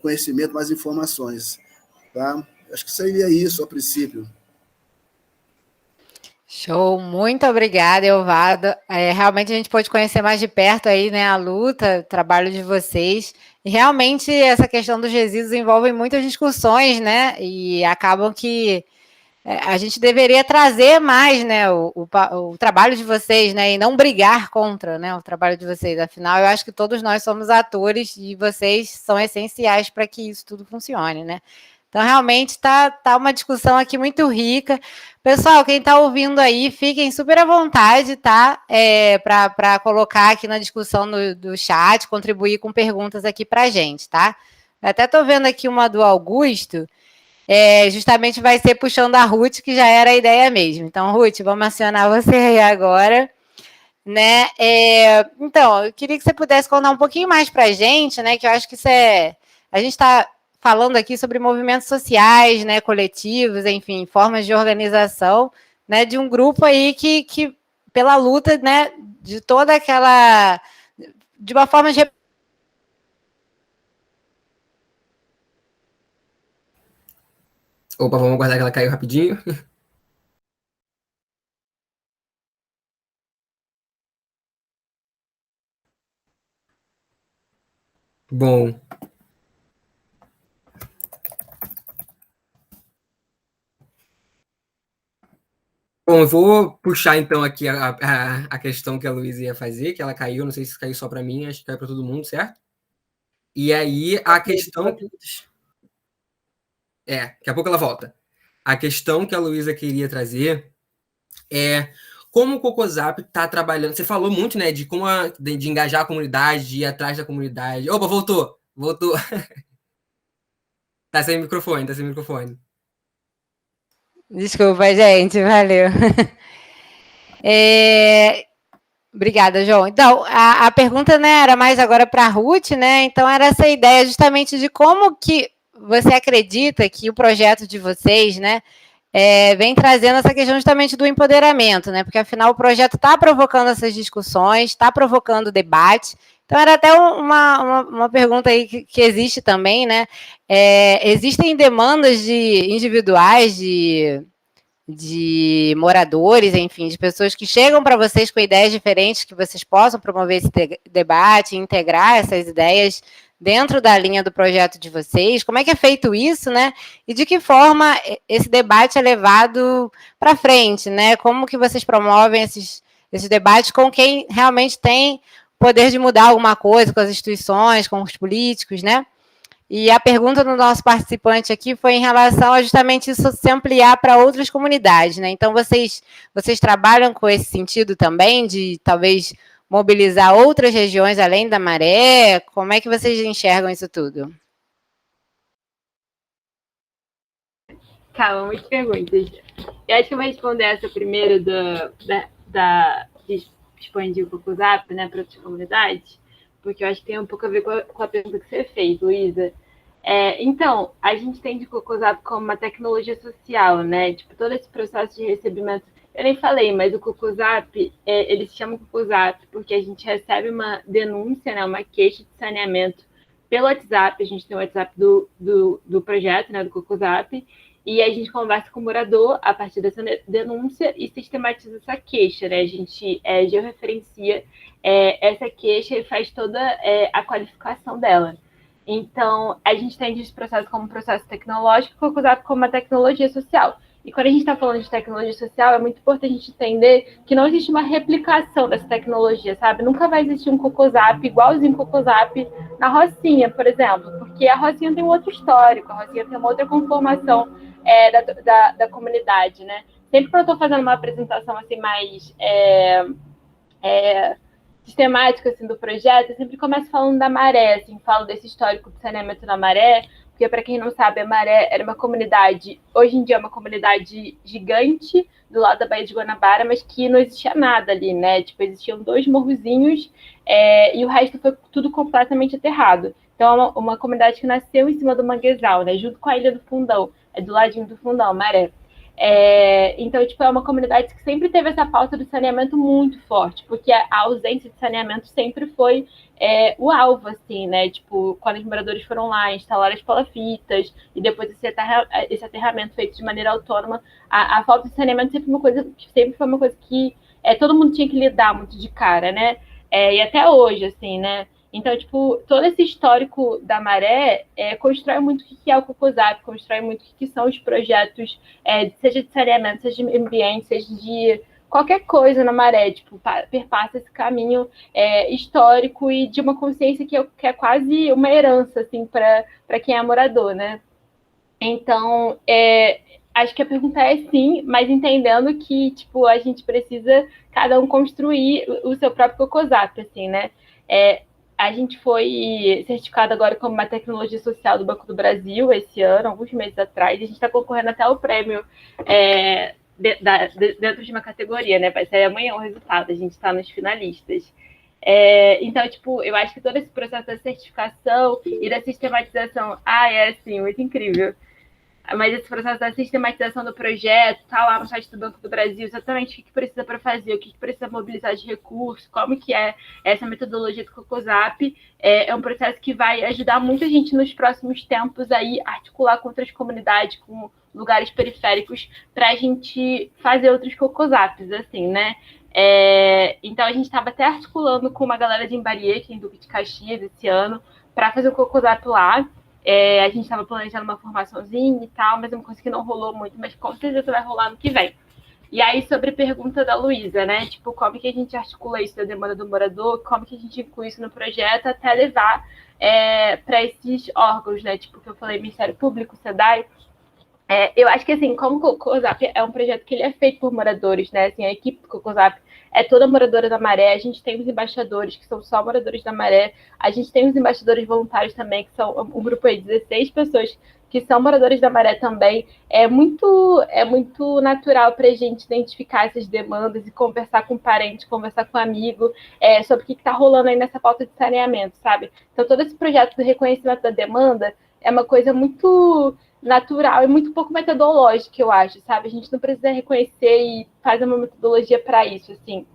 Speaker 6: conhecimento, mais informações. Tá? Acho que seria isso a princípio.
Speaker 7: Show, muito obrigada, Elvado. Realmente a gente pôde conhecer mais de perto aí, né, a luta, o trabalho de vocês. E realmente essa questão dos resíduos envolve muitas discussões, né? E acabam que a gente deveria trazer mais, né, o trabalho de vocês, né, e não brigar contra, né, o trabalho de vocês. Afinal, eu acho que todos nós somos atores e vocês são essenciais para que isso tudo funcione, né? Então, realmente, tá uma discussão aqui muito rica. Pessoal, quem está ouvindo aí, fiquem super à vontade, tá? Para colocar aqui na discussão do chat, contribuir com perguntas aqui para a gente, tá? Eu até estou vendo aqui uma do Augusto, justamente vai ser puxando a Ruth, que já era a ideia mesmo. Então, Ruth, vamos acionar você aí agora, né? Então, eu queria que você pudesse contar um pouquinho mais para a gente, né? Que eu acho que isso a gente está falando aqui sobre movimentos sociais, né, coletivos, enfim, formas de organização, né, de um grupo aí que pela luta, né, de toda aquela, de uma forma de...
Speaker 1: Opa, vamos aguardar que ela caiu rapidinho. Bom, eu vou puxar então aqui a questão que a Luísa ia fazer, que ela caiu, não sei se caiu só para mim, acho que caiu para todo mundo, certo? E aí a questão... daqui a pouco ela volta. A questão que a Luísa queria trazer é como o Cocosap está trabalhando. Você falou muito, né, de como de engajar a comunidade, de ir atrás da comunidade. Opa, voltou. Tá sem microfone.
Speaker 7: Desculpa, gente, valeu. Obrigada, João. Então, a pergunta, né, era mais agora para a Ruth, né? Então, era essa ideia justamente de como que você acredita que o projeto de vocês, né, vem trazendo essa questão justamente do empoderamento, né? Porque, afinal, o projeto está provocando essas discussões, está provocando debate. Então, era até uma pergunta aí que existe também, né? Existem demandas individuais de moradores, enfim, de pessoas que chegam para vocês com ideias diferentes, que vocês possam promover esse debate, integrar essas ideias dentro da linha do projeto de vocês. Como é que é feito isso, né? E de que forma esse debate é levado para frente, né? Como que vocês promovem esses debates com quem realmente tem poder de mudar alguma coisa, com as instituições, com os políticos, né? E a pergunta do nosso participante aqui foi em relação a justamente isso se ampliar para outras comunidades, né? Então, vocês trabalham com esse sentido também, de talvez mobilizar outras regiões além da Maré? Como é que vocês enxergam isso tudo?
Speaker 4: Calma, muitas perguntas. Eu acho que eu vou responder essa primeiro de expandir o CocoZap, né, para outras comunidades, porque eu acho que tem um pouco a ver com a pergunta que você fez, Luísa. Então, a gente entende o CocoZap como uma tecnologia social, né? Tipo, todo esse processo de recebimento. Eu nem falei, mas o CocoZap, eles chamam CocoZap porque a gente recebe uma denúncia, né, uma queixa de saneamento pelo WhatsApp. A gente tem o WhatsApp do projeto, né, do CocoZap, e a gente conversa com o morador a partir dessa denúncia e sistematiza essa queixa, né? A gente georreferencia essa queixa e faz toda a qualificação dela. Então, a gente entende esse processo como um processo tecnológico, o CocoZap como uma tecnologia social. E quando a gente está falando de tecnologia social, é muito importante a gente entender que não existe uma replicação dessa tecnologia, sabe? Nunca vai existir um CocoZap igualzinho CocoZap na Rocinha, por exemplo, porque a Rocinha tem um outro histórico, a Rocinha tem uma outra conformação da comunidade, né? Sempre que eu estou fazendo uma apresentação assim mais sistemática assim, do projeto, eu sempre começo falando da Maré, assim, falo desse histórico de saneamento da Maré, porque, para quem não sabe, a Maré era uma comunidade, hoje em dia é uma comunidade gigante do lado da Baía de Guanabara, mas que não existia nada ali, né? Tipo, existiam 2 morrozinhos e o resto foi tudo completamente aterrado. Então, é uma comunidade que nasceu em cima do manguezal, né? Junto com a Ilha do Fundão, do ladinho do Fundão, Maré. Então, tipo, é uma comunidade que sempre teve essa pauta do saneamento muito forte, porque a ausência de saneamento sempre foi o alvo, assim, né? Tipo, quando os moradores foram lá, instalaram as palafitas, e depois esse aterramento feito de maneira autônoma, a falta de saneamento sempre foi uma coisa que todo mundo tinha que lidar muito de cara, né? E até hoje, assim, né? Então, tipo, todo esse histórico da Maré constrói muito o que é o CocoZap, constrói muito o que são os projetos, seja de saneamento, seja de meio ambiente, seja de qualquer coisa na Maré, tipo, perpassa esse caminho histórico e de uma consciência que é quase uma herança, assim, para quem é morador, né? Então, acho que a pergunta é sim, mas entendendo que, tipo, a gente precisa cada um construir o seu próprio CocoZap, assim, né? A gente foi certificado agora como uma tecnologia social do Banco do Brasil esse ano, alguns meses atrás, e a gente está concorrendo até o prêmio dentro de uma categoria, né? Vai sair amanhã o resultado, a gente está nos finalistas. Então, tipo, eu acho que todo esse processo da certificação e da sistematização, assim, muito incrível. Mas esse processo da sistematização do projeto, tá lá no site do Banco do Brasil, exatamente o que precisa para fazer, o que precisa mobilizar de recursos, como que é essa metodologia do CocoZap, é um processo que vai ajudar muita gente nos próximos tempos aí articular com outras comunidades, com lugares periféricos, para a gente fazer outros CocoZaps, assim, né? Então a gente estava até articulando com uma galera de Imbarie, que é em Duque de Caxias, esse ano, para fazer o CocoZap lá. A gente estava planejando uma formaçãozinha e tal, mas é uma coisa que não rolou muito, mas com certeza vai rolar no que vem. E aí, sobre a pergunta da Luísa, né? Tipo, como que a gente articula isso da demanda do morador, como que a gente inclui isso no projeto até levar para esses órgãos, né? Tipo, que eu falei, Ministério Público, SEDAI. Eu acho que, assim, como o CocoZap é um projeto que ele é feito por moradores, né? Assim, a equipe do CocoZap é toda moradora da Maré, a gente tem os embaixadores, que são só moradores da Maré, a gente tem os embaixadores voluntários também, que são um grupo aí de 16 pessoas que são moradores da Maré também. É muito natural para a gente identificar essas demandas e conversar com parente, conversar com amigo, sobre o que está rolando aí nessa pauta de saneamento, sabe? Então, todo esse projeto do reconhecimento da demanda é uma coisa muito natural e muito pouco metodológica, eu acho, sabe? A gente não precisa reconhecer e fazer uma metodologia para isso, assim.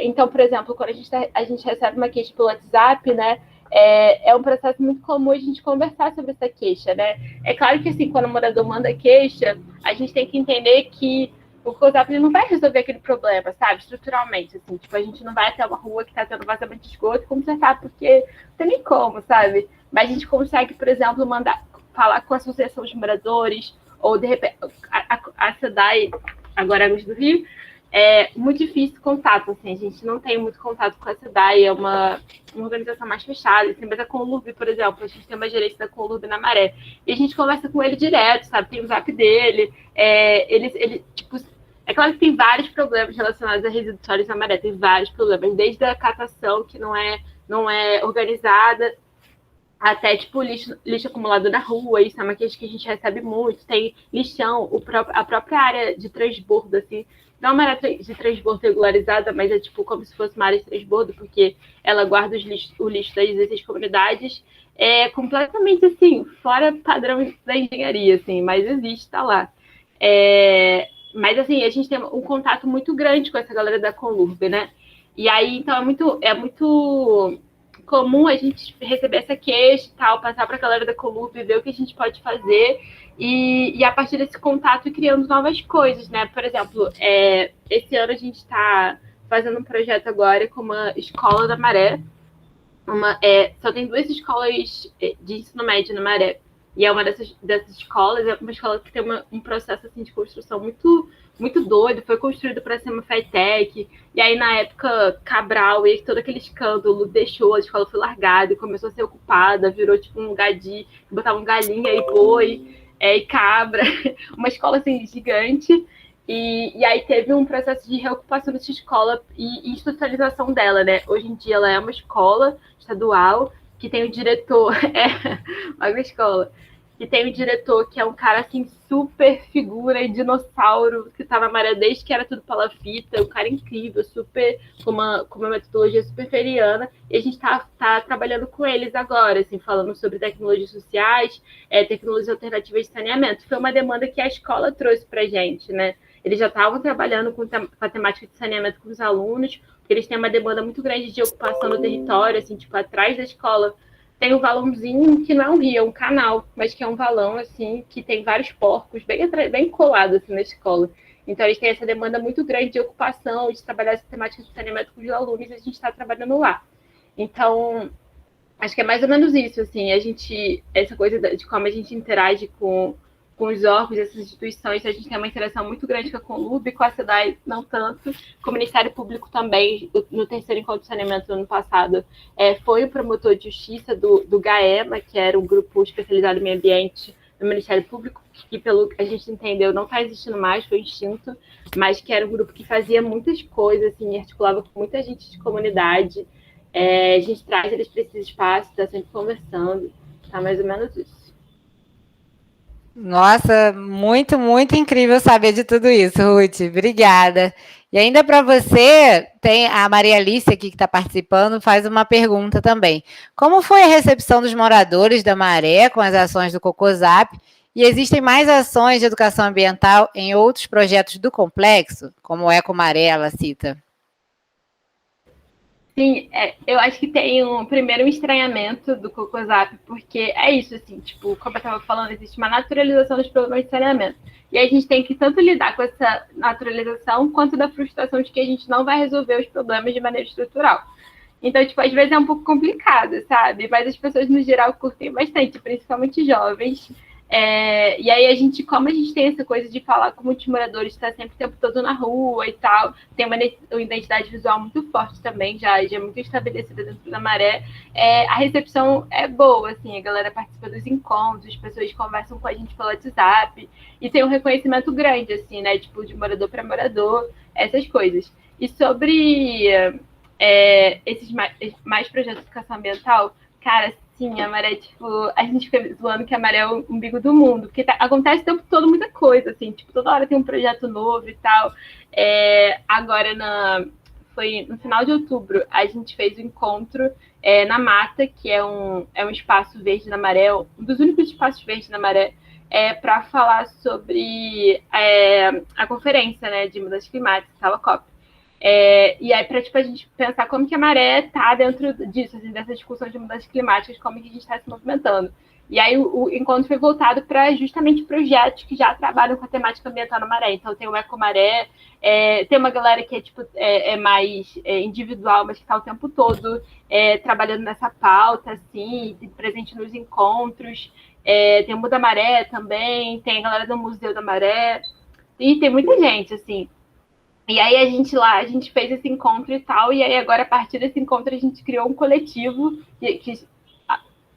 Speaker 4: Então, por exemplo, quando a gente recebe uma queixa pelo WhatsApp, né? É um processo muito comum a gente conversar sobre essa queixa, né? É claro que, assim, quando o morador manda queixa, a gente tem que entender que o CocoZap não vai resolver aquele problema, sabe? Estruturalmente, assim. Tipo, a gente não vai até uma rua que está tendo vazamento de esgoto e consertar, porque não tem nem como, sabe? Mas a gente consegue, por exemplo, falar com a associação de moradores, ou de repente a SEDAI, agora Águas do Rio, é muito difícil o contato, assim, a gente não tem muito contato com a cidade, é uma organização mais fechada, assim, mas a Conlurb, por exemplo, a gente tem uma gerência da Conlurb na Maré, e a gente conversa com ele direto, sabe, tem o zap dele, ele tipo, é claro que tem vários problemas relacionados a resíduos sólidos na Maré, tem vários problemas, desde a catação, que não é organizada, até, tipo, lixo acumulado na rua, isso é uma queixa que a gente recebe muito, tem lixão, a própria área de transbordo, assim, não é uma área de transbordo regularizada, mas é, tipo, como se fosse uma área de transbordo, porque ela guarda o lixo das 16 comunidades, completamente, assim, fora padrão da engenharia, assim, mas existe, tá lá. Mas, assim, a gente tem um contato muito grande com essa galera da Conlurb, né? E aí, então, é muito comum a gente receber essa queixa e tal, passar para a galera da Conlurb, ver o que a gente pode fazer e a partir desse contato ir criando novas coisas, né? Por exemplo, esse ano a gente está fazendo um projeto agora com uma escola da Maré, só tem 2 escolas de ensino médio na Maré, e é uma dessas escolas, é uma escola que tem um processo assim, de construção muito, muito doido, foi construído para ser uma FATEC, e aí na época Cabral e todo aquele escândalo deixou, a escola foi largada e começou a ser ocupada, virou tipo um gadi, botavam galinha e boi, e cabra, uma escola assim gigante, e aí teve um processo de reocupação dessa escola e institucionalização dela, né? Hoje em dia ela é uma escola estadual que tem o diretor, uma escola, que tem o diretor que é um cara assim super figura e dinossauro que tá na Maré desde que era tudo palafita, um cara incrível, super com uma metodologia super feriana, e a gente tá trabalhando com eles agora, assim, falando sobre tecnologias sociais, tecnologias alternativas de saneamento. Foi uma demanda que a escola trouxe pra gente, né? Eles já estavam trabalhando com a temática de saneamento com os alunos, porque eles têm uma demanda muito grande de ocupação no território, assim, tipo, atrás da escola tem um valãozinho que não é um rio, é um canal, mas que é um valão, assim, que tem vários porcos bem colados, assim, na escola. Então, eles têm essa demanda muito grande de ocupação, de trabalhar essa temática de saneamento com os alunos, e a gente está trabalhando lá. Então, acho que é mais ou menos isso, assim, essa coisa de como a gente interage com os órgãos, essas instituições, a gente tem uma interação muito grande com a Conlurb, com a SEDAI não tanto, com o Ministério Público também, no terceiro encontro de saneamento do ano passado, foi o promotor de justiça do GAEMA, que era um grupo especializado em meio ambiente no Ministério Público, que pelo que a gente entendeu não está existindo mais, foi extinto, mas que era um grupo que fazia muitas coisas, assim, articulava com muita gente de comunidade, a gente traz eles para esse espaço, está sempre conversando, tá mais ou menos isso.
Speaker 7: Nossa, muito, muito incrível saber de tudo isso, Ruth. Obrigada. E ainda para você, tem a Maria Alice aqui que está participando, faz uma pergunta também. Como foi a recepção dos moradores da Maré com as ações do Cocosap? E existem mais ações de educação ambiental em outros projetos do complexo, como o Ecomaré, ela cita?
Speaker 4: Sim, eu acho que tem primeiro um estranhamento do Cocosap, porque é isso, assim, tipo, como eu estava falando, existe uma naturalização dos problemas de saneamento. E a gente tem que tanto lidar com essa naturalização, quanto da frustração de que a gente não vai resolver os problemas de maneira estrutural. Então, tipo, às vezes é um pouco complicado, sabe? Mas as pessoas, no geral, curtem bastante, principalmente jovens. E aí como a gente tem essa coisa de falar com muitos moradores, estar sempre o tempo todo na rua e tal, tem uma identidade visual muito forte também, já é muito estabelecida dentro da Maré, a recepção é boa, assim, a galera participa dos encontros, as pessoas conversam com a gente pelo WhatsApp, e tem um reconhecimento grande, assim, né, tipo, de morador para morador, essas coisas. E sobre esses mais projetos de educação ambiental, cara, sim, a Maré, tipo, a gente fica zoando que a Maré é o umbigo do mundo, porque acontece o tempo todo muita coisa, assim, tipo, toda hora tem um projeto novo e tal. Agora, foi no final de outubro, a gente fez o encontro na Mata, que é um espaço verde na Maré, um dos únicos espaços verdes na Maré, para falar sobre a conferência, né, de mudanças climáticas, a COP. E aí, para tipo, a gente pensar como que a Maré está dentro disso, assim, dessa discussão de mudanças climáticas, como que a gente está se movimentando. E aí o encontro foi voltado para justamente projetos que já trabalham com a temática ambiental na Maré. Então tem o Ecomaré, tem uma galera que é mais individual, mas que está o tempo todo trabalhando nessa pauta, assim, presente nos encontros. Tem o Muda Maré também, tem a galera do Museu da Maré, e tem muita gente, assim. E aí a gente fez esse encontro e tal, e aí agora a partir desse encontro a gente criou um coletivo que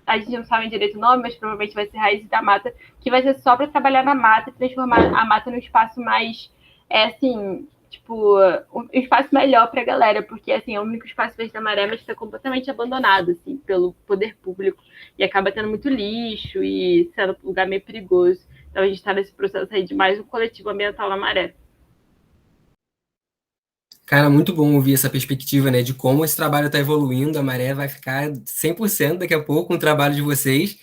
Speaker 4: a gente não sabe direito o nome, mas provavelmente vai ser Raízes da Mata, que vai ser só para trabalhar na mata e transformar a mata num espaço mais, assim, tipo, um espaço melhor para a galera, porque, assim, é o único espaço verde da Maré, mas está completamente abandonado, assim, pelo poder público, e acaba tendo muito lixo e sendo um lugar meio perigoso. Então a gente está nesse processo aí de mais um coletivo ambiental na Maré.
Speaker 1: Cara, muito bom ouvir essa perspectiva, né, de como esse trabalho está evoluindo. A Maré vai ficar 100% daqui a pouco com o trabalho de vocês.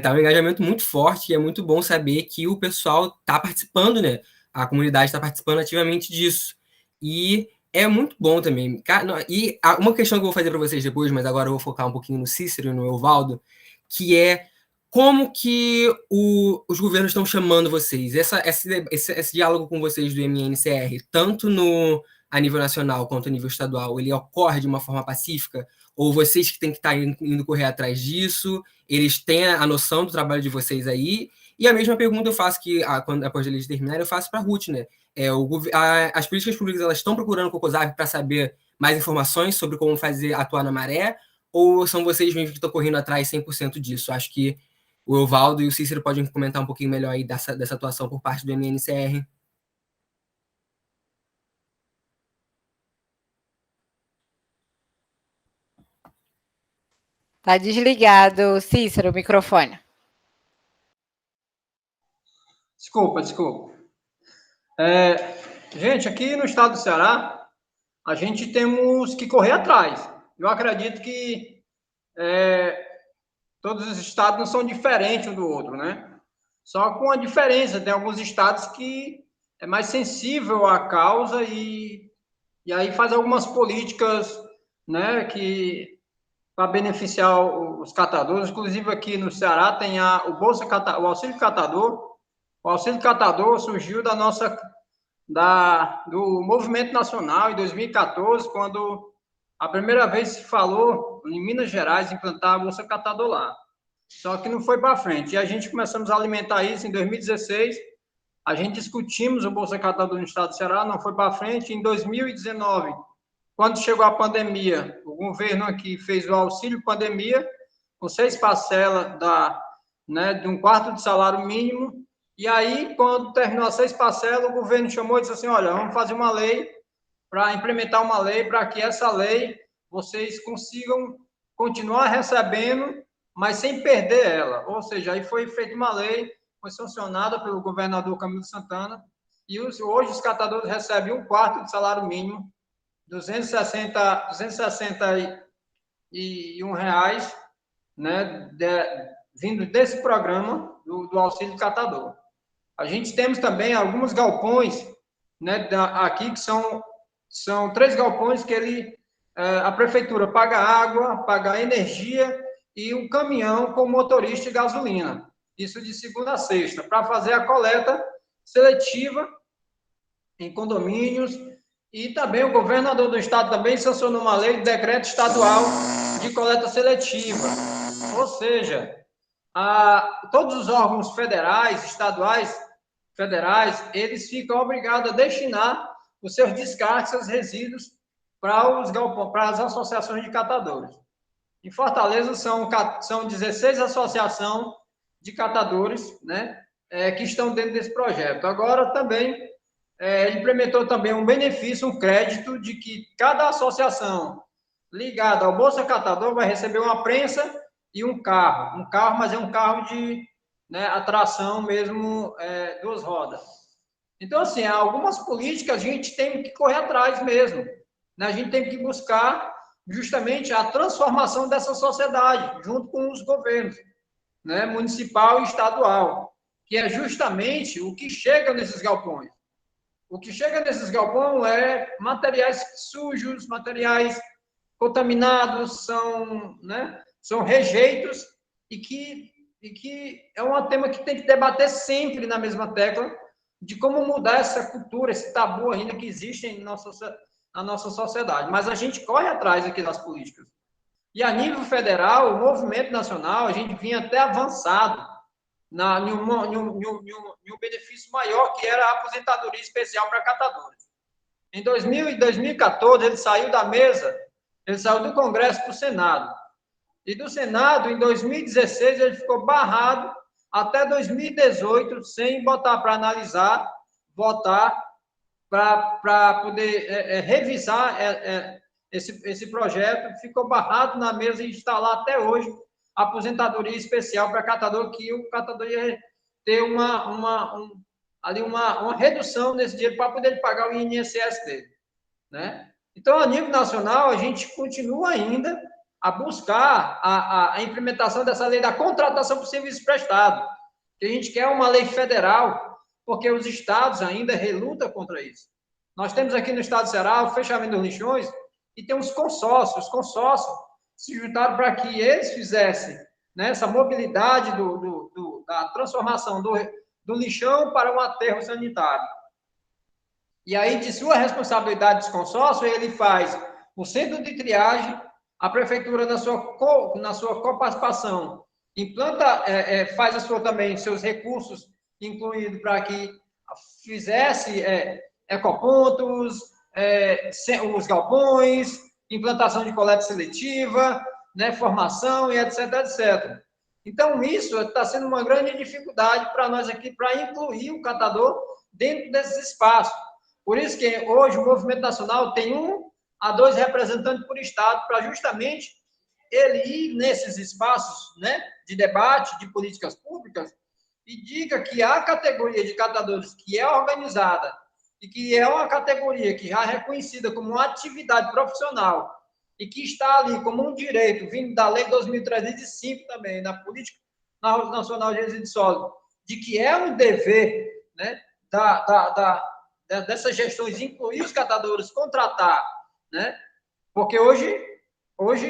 Speaker 1: Tá um engajamento muito forte e é muito bom saber que o pessoal está participando, né? A comunidade está participando ativamente disso. E é muito bom também. E uma questão que eu vou fazer para vocês depois, mas agora eu vou focar um pouquinho no Cícero e no Evaldo, que é como que os governos estão chamando vocês. Esse diálogo com vocês do MNCR, tanto a nível nacional quanto a nível estadual, ele ocorre de uma forma pacífica? Ou vocês que têm que estar indo correr atrás disso, eles têm a noção do trabalho de vocês aí? E a mesma pergunta eu faço após eles terminarem, eu faço para a Ruth, né? As políticas públicas, elas estão procurando o Cocosap para saber mais informações sobre como atuar na Maré, ou são vocês mesmos que estão correndo atrás 100% disso? Acho que o Evaldo e o Cícero podem comentar um pouquinho melhor aí dessa atuação por parte do MNCR.
Speaker 7: Tá desligado, Cícero, o microfone.
Speaker 2: Desculpa. Gente, aqui no estado do Ceará, a gente temos que correr atrás. Eu acredito que todos os estados não são diferentes um do outro, né? Só com a diferença, tem alguns estados que é mais sensível à causa e aí faz algumas políticas, né, para beneficiar os catadores. Inclusive aqui no Ceará tem o auxílio catador. O auxílio catador surgiu do movimento nacional em 2014, quando a primeira vez se falou em Minas Gerais implantar a bolsa catador lá. Só que não foi para frente. E a gente começamos a alimentar isso em 2016. A gente discutimos o bolsa catador no estado do Ceará, não foi para frente. Em 2019, quando chegou a pandemia, o governo aqui fez o auxílio pandemia, com 6 parcelas de um quarto de salário mínimo. E aí, quando terminou as 6 parcelas, o governo chamou e disse assim: olha, vamos fazer uma lei, para implementar uma lei, para que essa lei vocês consigam continuar recebendo, mas sem perder ela. Ou seja, aí foi feita uma lei, foi sancionada pelo governador Camilo Santana, e hoje os catadores recebem um quarto de salário mínimo, R$ 261 reais, né, vindo desse programa do auxílio catador. A gente temos também alguns galpões, né, aqui que são 3 galpões que a prefeitura paga água, paga energia e um caminhão com motorista e gasolina. Isso de segunda a sexta, para fazer a coleta seletiva em condomínios. E também o governador do estado também sancionou uma lei de decreto estadual de coleta seletiva. Ou seja, todos os órgãos federais, estaduais, federais, eles ficam obrigados a destinar os seus descartes, seus resíduos para as associações de catadores. Em Fortaleza, são 16 associações de catadores, né, que estão dentro desse projeto. Agora, também, implementou também um benefício, um crédito, de que cada associação ligada ao Bolsa Catador vai receber uma prensa e um carro, mas é um carro de, né, atração mesmo, 2 rodas. Então, assim, algumas políticas a gente tem que correr atrás mesmo, né? A gente tem que buscar justamente a transformação dessa sociedade, junto com os governos, né, municipal e estadual, que é justamente o que chega nesses galpões. O que chega nesses galpões é materiais sujos, materiais contaminados, são rejeitos, e que é um tema que tem que debater sempre na mesma tecla, de como mudar essa cultura, esse tabu ainda que existe na nossa sociedade. Mas a gente corre atrás aqui das políticas. E a nível federal, o movimento nacional, a gente vinha até avançado em um benefício maior, que era a aposentadoria especial para catadores. Em 2014, ele saiu da mesa, ele saiu do Congresso para o Senado. E do Senado, em 2016, ele ficou barrado até 2018, sem botar para analisar, votar, para poder revisar esse projeto. Ficou barrado na mesa e está lá até hoje a aposentadoria especial para catador, que o catador ia ter uma redução nesse dinheiro para poder pagar o INSS dele, né? Então, a nível nacional, a gente continua ainda a buscar a implementação dessa lei da contratação por serviço prestado, que a gente quer uma lei federal, porque os estados ainda relutam contra isso. Nós temos aqui no estado do Ceará o fechamento dos lixões e tem uns consórcios. Os consórcios se juntaram para que eles fizessem, né, essa mobilidade da transformação do lixão para um aterro sanitário. E aí, de sua responsabilidade dos consórcios, ele faz o centro de triagem, a prefeitura, na sua coparticipação, implanta, faz também seus recursos, incluído para que fizesse ecopontos, os galpões, implantação de coleta seletiva, né, formação e etc, etc. Então, isso está sendo uma grande dificuldade para nós aqui, para incluir o catador dentro desses espaços. Por isso que hoje o movimento nacional tem 1 a 2 representantes por estado, para justamente ele ir nesses espaços, né, de debate, de políticas públicas, e diga que a categoria de catadores que é organizada e que é uma categoria que já é reconhecida como uma atividade profissional e que está ali como um direito, vindo da Lei 2.305 também, na Política Nacional de Resíduos Sólidos, de que é um dever, né, dessas gestões incluir os catadores, contratar, né? Porque hoje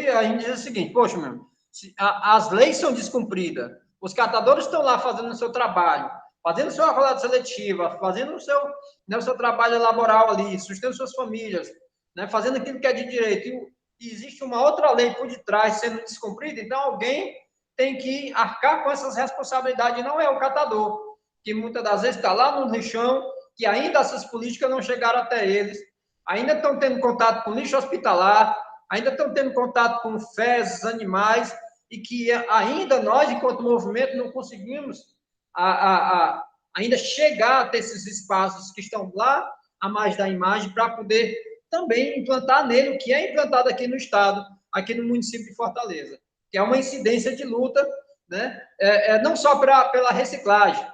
Speaker 2: a gente diz o seguinte: poxa, meu, as leis são descumpridas, os catadores estão lá fazendo o seu trabalho, fazendo sua coleta seletiva, fazendo o seu trabalho laboral ali, sustentando suas famílias, né, fazendo aquilo que é de direito, e existe uma outra lei por detrás sendo descumprida, então alguém tem que arcar com essas responsabilidades, não é o catador, que muitas das vezes está lá no lixão, que ainda essas políticas não chegaram até eles, ainda estão tendo contato com lixo hospitalar, ainda estão tendo contato com fezes, animais, e que ainda nós, enquanto movimento, não conseguimos ainda chegar até esses espaços que estão lá, a mais da imagem, para poder também implantar nele o que é implantado aqui no estado, aqui no município de Fortaleza, que é uma incidência de luta, né? Não só pela reciclagem,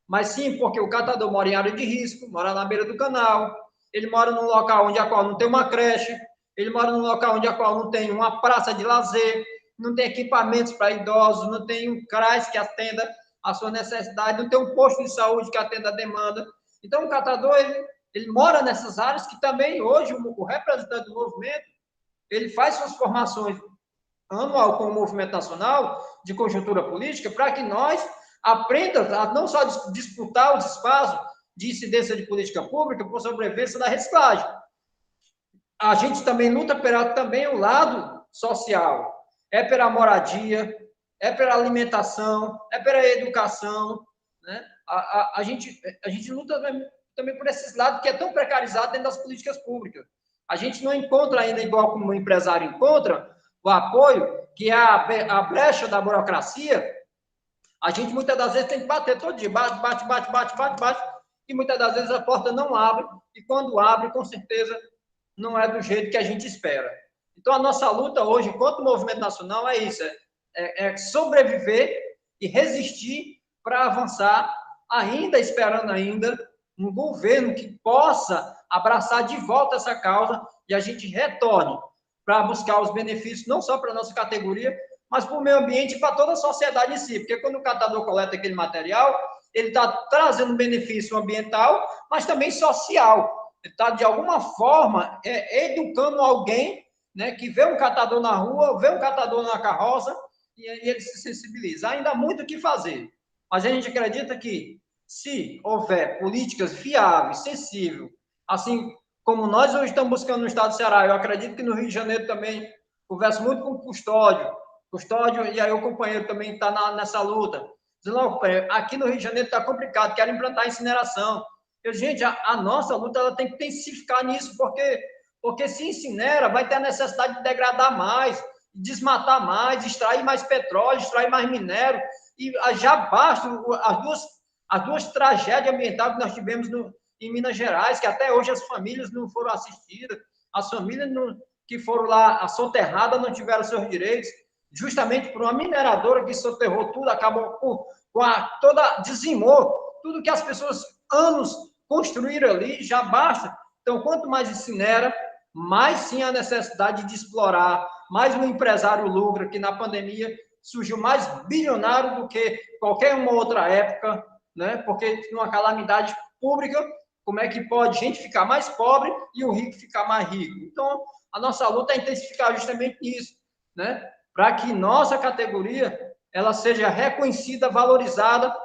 Speaker 2: mas sim porque o catador mora em área de risco, mora na beira do canal, ele mora num local onde a qual não tem uma creche, ele mora num local onde a qual não tem uma praça de lazer, não tem equipamentos para idosos, não tem um CRAS que atenda a sua necessidade, não tem um posto de saúde que atenda a demanda. Então, o catador, ele mora nessas áreas que também, hoje, o representante do movimento, ele faz suas formações anual com o movimento nacional de conjuntura política, para que nós aprendamos a não só disputar os espaços de incidência de política pública por sobrevivência da reciclagem. A gente também luta também o lado social, pela moradia, pela alimentação, pela educação, né? A gente luta também por esses lados que é tão precarizado dentro das políticas públicas. A gente não encontra ainda, igual como o empresário encontra, o apoio, que é a brecha da burocracia. A gente, muitas das vezes, tem que bater todo dia, bate, e muitas das vezes a porta não abre, e quando abre, com certeza, não é do jeito que a gente espera. Então, a nossa luta hoje, enquanto movimento nacional, é isso, sobreviver e resistir para avançar, esperando um governo que possa abraçar de volta essa causa e a gente retorne para buscar os benefícios, não só para a nossa categoria, mas para o meio ambiente e para toda a sociedade em si. Porque quando o catador coleta aquele material, ele está trazendo benefício ambiental, mas também social. Ele está, de alguma forma, educando alguém, né, que vê um catador na rua, vê um catador na carroça, e ele se sensibiliza. Ainda há muito o que fazer. Mas a gente acredita que, se houver políticas viáveis, sensíveis, assim como nós hoje estamos buscando no estado do Ceará, eu acredito que no Rio de Janeiro também, converso muito com o Custódio, e aí o companheiro também está nessa luta. Dizendo, aqui no Rio de Janeiro está complicado, quero implantar incineração. Gente, a nossa luta ela tem que intensificar nisso, porque se incinera, vai ter a necessidade de degradar mais, desmatar mais, extrair mais petróleo, extrair mais minério, e já basta as duas tragédias ambientais que nós tivemos em Minas Gerais, que até hoje as famílias não foram assistidas, as famílias que foram lá soterradas não tiveram seus direitos, justamente por uma mineradora que soterrou tudo, acabou dizimou tudo que as pessoas anos construíram ali, já basta. Então, quanto mais incinera, mais sim a necessidade de explorar, mais o empresário lucra, que na pandemia surgiu mais bilionário do que qualquer uma outra época, né? Porque numa calamidade pública, como é que pode gente ficar mais pobre e o rico ficar mais rico? Então, a nossa luta é intensificar justamente isso, né? Para que nossa categoria ela seja reconhecida, valorizada,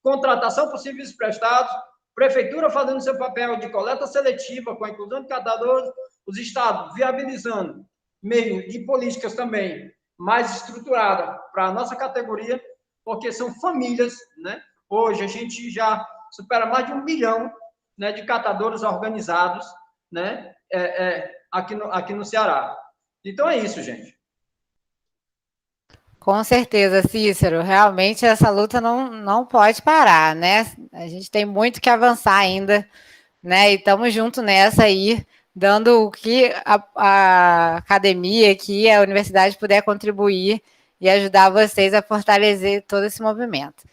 Speaker 2: contratação por serviços prestados, prefeitura fazendo seu papel de coleta seletiva com a inclusão de catadores, os estados viabilizando meio de políticas também mais estruturadas para a nossa categoria, porque são famílias, né? Hoje a gente já supera mais de 1 milhão, né, de catadores organizados, né, aqui no Ceará. Então é isso, gente.
Speaker 7: Com certeza, Cícero. Realmente essa luta não pode parar, né? A gente tem muito que avançar ainda, né? E estamos juntos nessa aí, dando o que a academia aqui, a universidade puder contribuir e ajudar vocês a fortalecer todo esse movimento.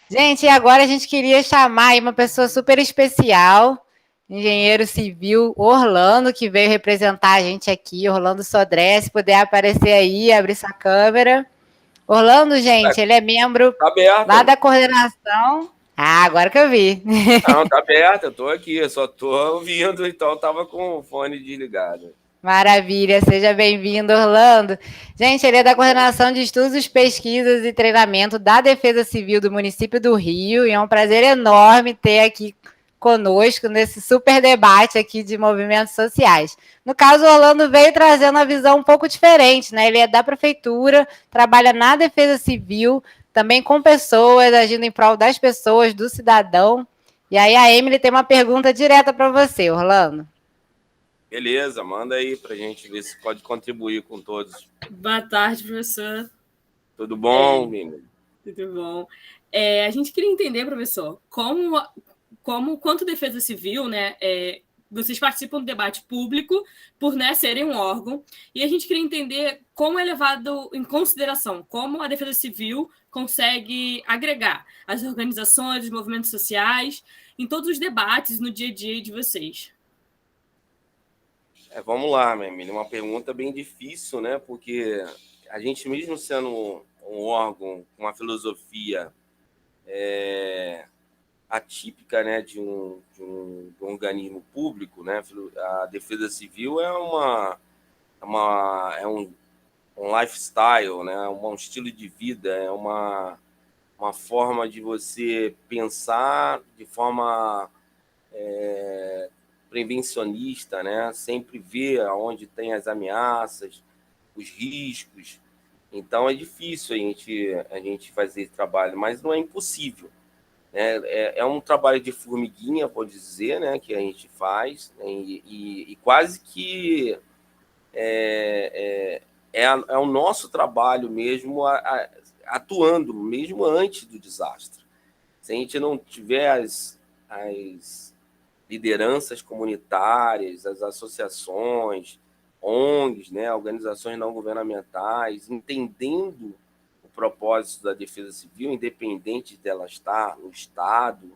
Speaker 7: Gente, e agora a gente queria chamar aí uma pessoa super especial, engenheiro civil Orlando, que veio representar a gente aqui, Orlando Sodré, se puder aparecer aí, abrir sua câmera. Orlando, gente, ele é membro lá da coordenação. Ah, agora que eu vi.
Speaker 8: Não, tá aberto, eu tô aqui, eu só tô ouvindo, então tava com o fone desligado.
Speaker 7: Maravilha, seja bem-vindo, Orlando. Gente, ele é da Coordenação de Estudos, Pesquisas e Treinamento da Defesa Civil do município do Rio, e é um prazer enorme ter aqui conosco nesse super debate aqui de movimentos sociais. No caso, o Orlando veio trazendo uma visão um pouco diferente, né? Ele é da prefeitura, trabalha na Defesa Civil, também com pessoas, agindo em prol das pessoas, do cidadão. E aí a Emily tem uma pergunta direta para você, Orlando.
Speaker 8: Beleza, manda aí para a gente ver se pode contribuir com todos.
Speaker 3: Boa tarde, professor.
Speaker 8: Tudo bom, Emily?
Speaker 3: Tudo bom. A gente queria entender, professor, quanto Defesa Civil, né, vocês participam do debate público por, né, serem um órgão, e a gente queria entender como é levado em consideração, como a Defesa Civil consegue agregar as organizações, os movimentos sociais, em todos os debates no dia a dia de vocês.
Speaker 8: Vamos lá, minha amiga, uma pergunta bem difícil, né? Porque a gente, mesmo sendo um órgão com uma filosofia atípica, né, de um organismo público, né? A Defesa Civil é um lifestyle, né? Um estilo de vida, é uma forma de você pensar de forma prevencionista, né? Sempre ver aonde tem as ameaças, os riscos. Então é difícil a gente fazer esse trabalho, mas não é impossível. É um trabalho de formiguinha, pode dizer, né? Que a gente faz, né? E quase que é o nosso trabalho mesmo atuando, mesmo antes do desastre. Se a gente não tiver as lideranças comunitárias, as associações, ONGs, né, organizações não governamentais, entendendo o propósito da Defesa Civil, independente dela estar no Estado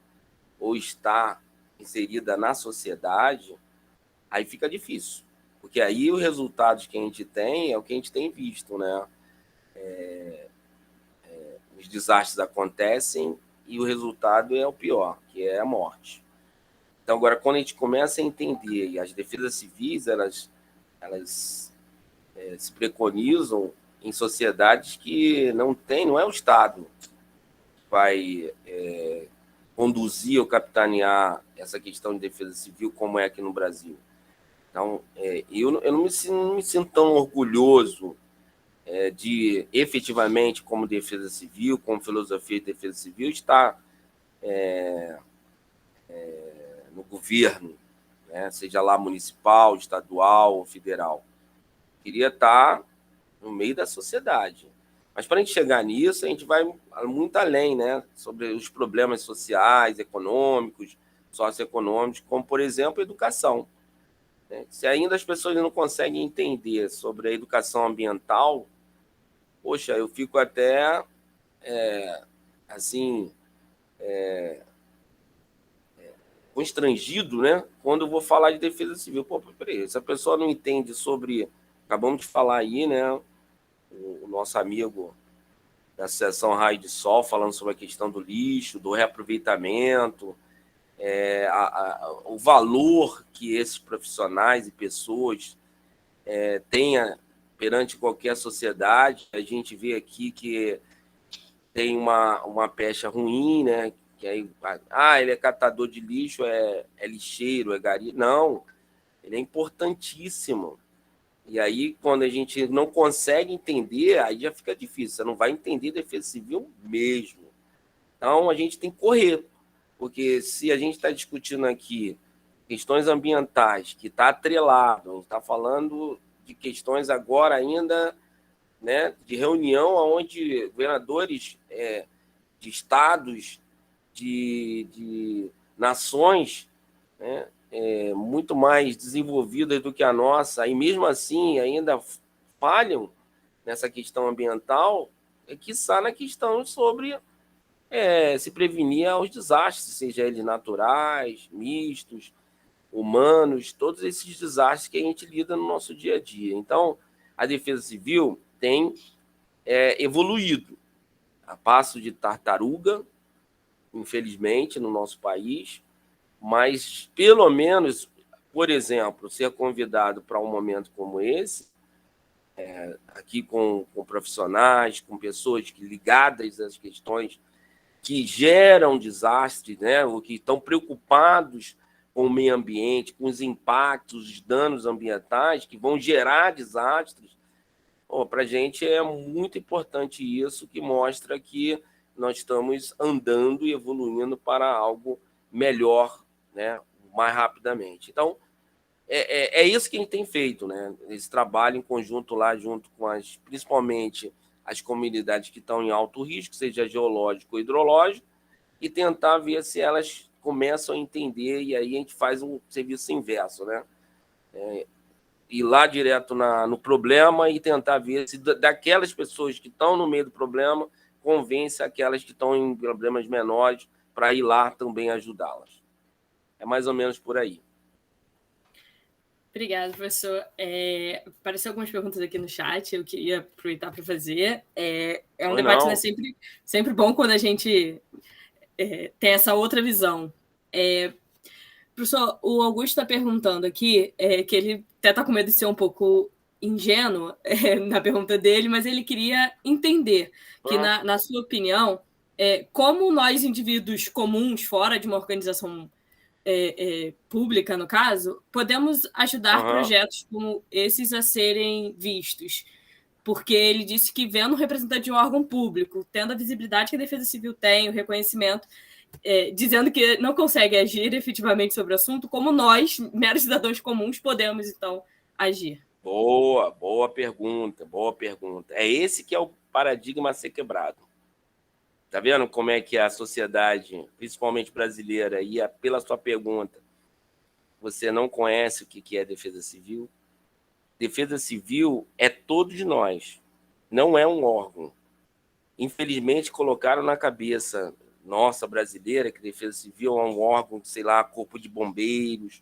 Speaker 8: ou estar inserida na sociedade, aí fica difícil. Porque aí os resultados que a gente tem é o que a gente tem visto, né? Os desastres acontecem e o resultado é o pior, que é a morte. Então, agora, quando a gente começa a entender, e as defesas civis, elas se preconizam em sociedades que não é o Estado que vai conduzir ou capitanear essa questão de defesa civil como é aqui no Brasil. Então, eu não me sinto tão orgulhoso de, efetivamente, como defesa civil, como filosofia de defesa civil, estar no governo, né? Seja lá municipal, estadual ou federal. Queria estar no meio da sociedade. Mas para a gente chegar nisso, a gente vai muito além, né? Sobre os problemas sociais, econômicos, socioeconômicos, como, por exemplo, a educação. Se ainda as pessoas não conseguem entender sobre a educação ambiental, poxa, eu fico até constrangido, né? Quando eu vou falar de defesa civil. Pô, peraí, se a pessoa não entende sobre... Acabamos de falar aí, né? O nosso amigo da Associação Raio de Sol falando sobre a questão do lixo, do reaproveitamento, o valor que esses profissionais e pessoas tenham perante qualquer sociedade. A gente vê aqui que tem uma pecha ruim, né? Que aí, ele é catador de lixo, é lixeiro, é gari. Não, ele é importantíssimo. E aí, quando a gente não consegue entender, aí já fica difícil. Você não vai entender defesa civil mesmo. Então, a gente tem que correr. Porque se a gente está discutindo aqui questões ambientais, que está atrelado, a gente está falando de questões agora ainda, né, de reunião onde governadores de estados, de nações, né, muito mais desenvolvidas do que a nossa, e mesmo assim ainda falham nessa questão ambiental, quiçá na questão sobre se prevenir aos desastres, seja eles naturais, mistos, humanos, todos esses desastres que a gente lida no nosso dia a dia. Então, a defesa civil tem evoluído a passo de tartaruga, infelizmente, no nosso país, mas, pelo menos, por exemplo, ser convidado para um momento como esse, aqui com profissionais, com pessoas ligadas às questões que geram desastres, né, ou que estão preocupados com o meio ambiente, com os impactos, os danos ambientais que vão gerar desastres. Para a gente é muito importante isso, que mostra que nós estamos andando e evoluindo para algo melhor, né, mais rapidamente. Então, é isso que a gente tem feito, né? Esse trabalho em conjunto lá, junto com principalmente as comunidades que estão em alto risco, seja geológico ou hidrológico, e tentar ver se elas começam a entender, e aí a gente faz um serviço inverso, né? Ir lá direto no problema e tentar ver se daquelas pessoas que estão no meio do problema, convence aquelas que estão em problemas menores para ir lá também ajudá-las. É mais ou menos por aí.
Speaker 3: Obrigada, professor. Apareceu algumas perguntas aqui no chat, eu queria aproveitar para fazer. Um debate, né, sempre bom quando a gente tem essa outra visão. Professor, o Augusto está perguntando aqui, que ele até está com medo de ser um pouco ingênuo na pergunta dele, mas ele queria entender que, na sua opinião, como nós, indivíduos comuns, fora de uma organização pública, no caso, podemos ajudar projetos como esses a serem vistos. Porque ele disse que, vendo o representante de um órgão público, tendo a visibilidade que a Defesa Civil tem, o reconhecimento, dizendo que não consegue agir efetivamente sobre o assunto, como nós, meros cidadãos comuns, podemos, então, agir?
Speaker 8: Boa pergunta, boa pergunta. É esse que é o paradigma a ser quebrado. Tá vendo como é que a sociedade, principalmente brasileira, e pela sua pergunta, você não conhece o que é defesa civil? Defesa civil é todos nós, não é um órgão. Infelizmente, colocaram na cabeça nossa brasileira que defesa civil é um órgão, sei lá, corpo de bombeiros,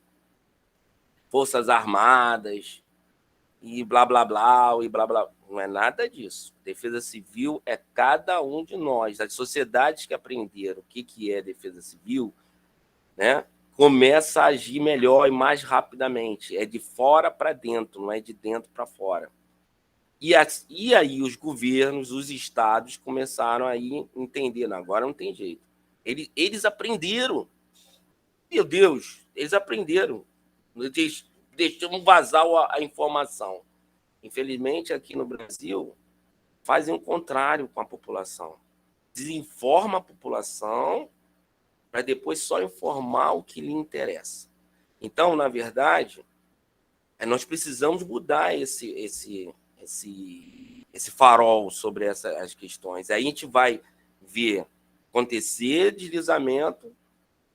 Speaker 8: forças armadas, e blá, blá, blá, e blá, blá. Não é nada disso. Defesa civil é cada um de nós. As sociedades que aprenderam o que é defesa civil, né, começa a agir melhor e mais rapidamente. É de fora para dentro, não é de dentro para fora. E aí os governos, os estados começaram a entender. Não, agora não tem jeito. Eles aprenderam. Meu Deus, eles aprenderam. Deixamos vazar a informação. Infelizmente, aqui no Brasil, fazem o contrário com a população. Desinforma a população para depois só informar o que lhe interessa. Então, na verdade, nós precisamos mudar esse farol sobre as questões. Aí a gente vai ver acontecer deslizamento,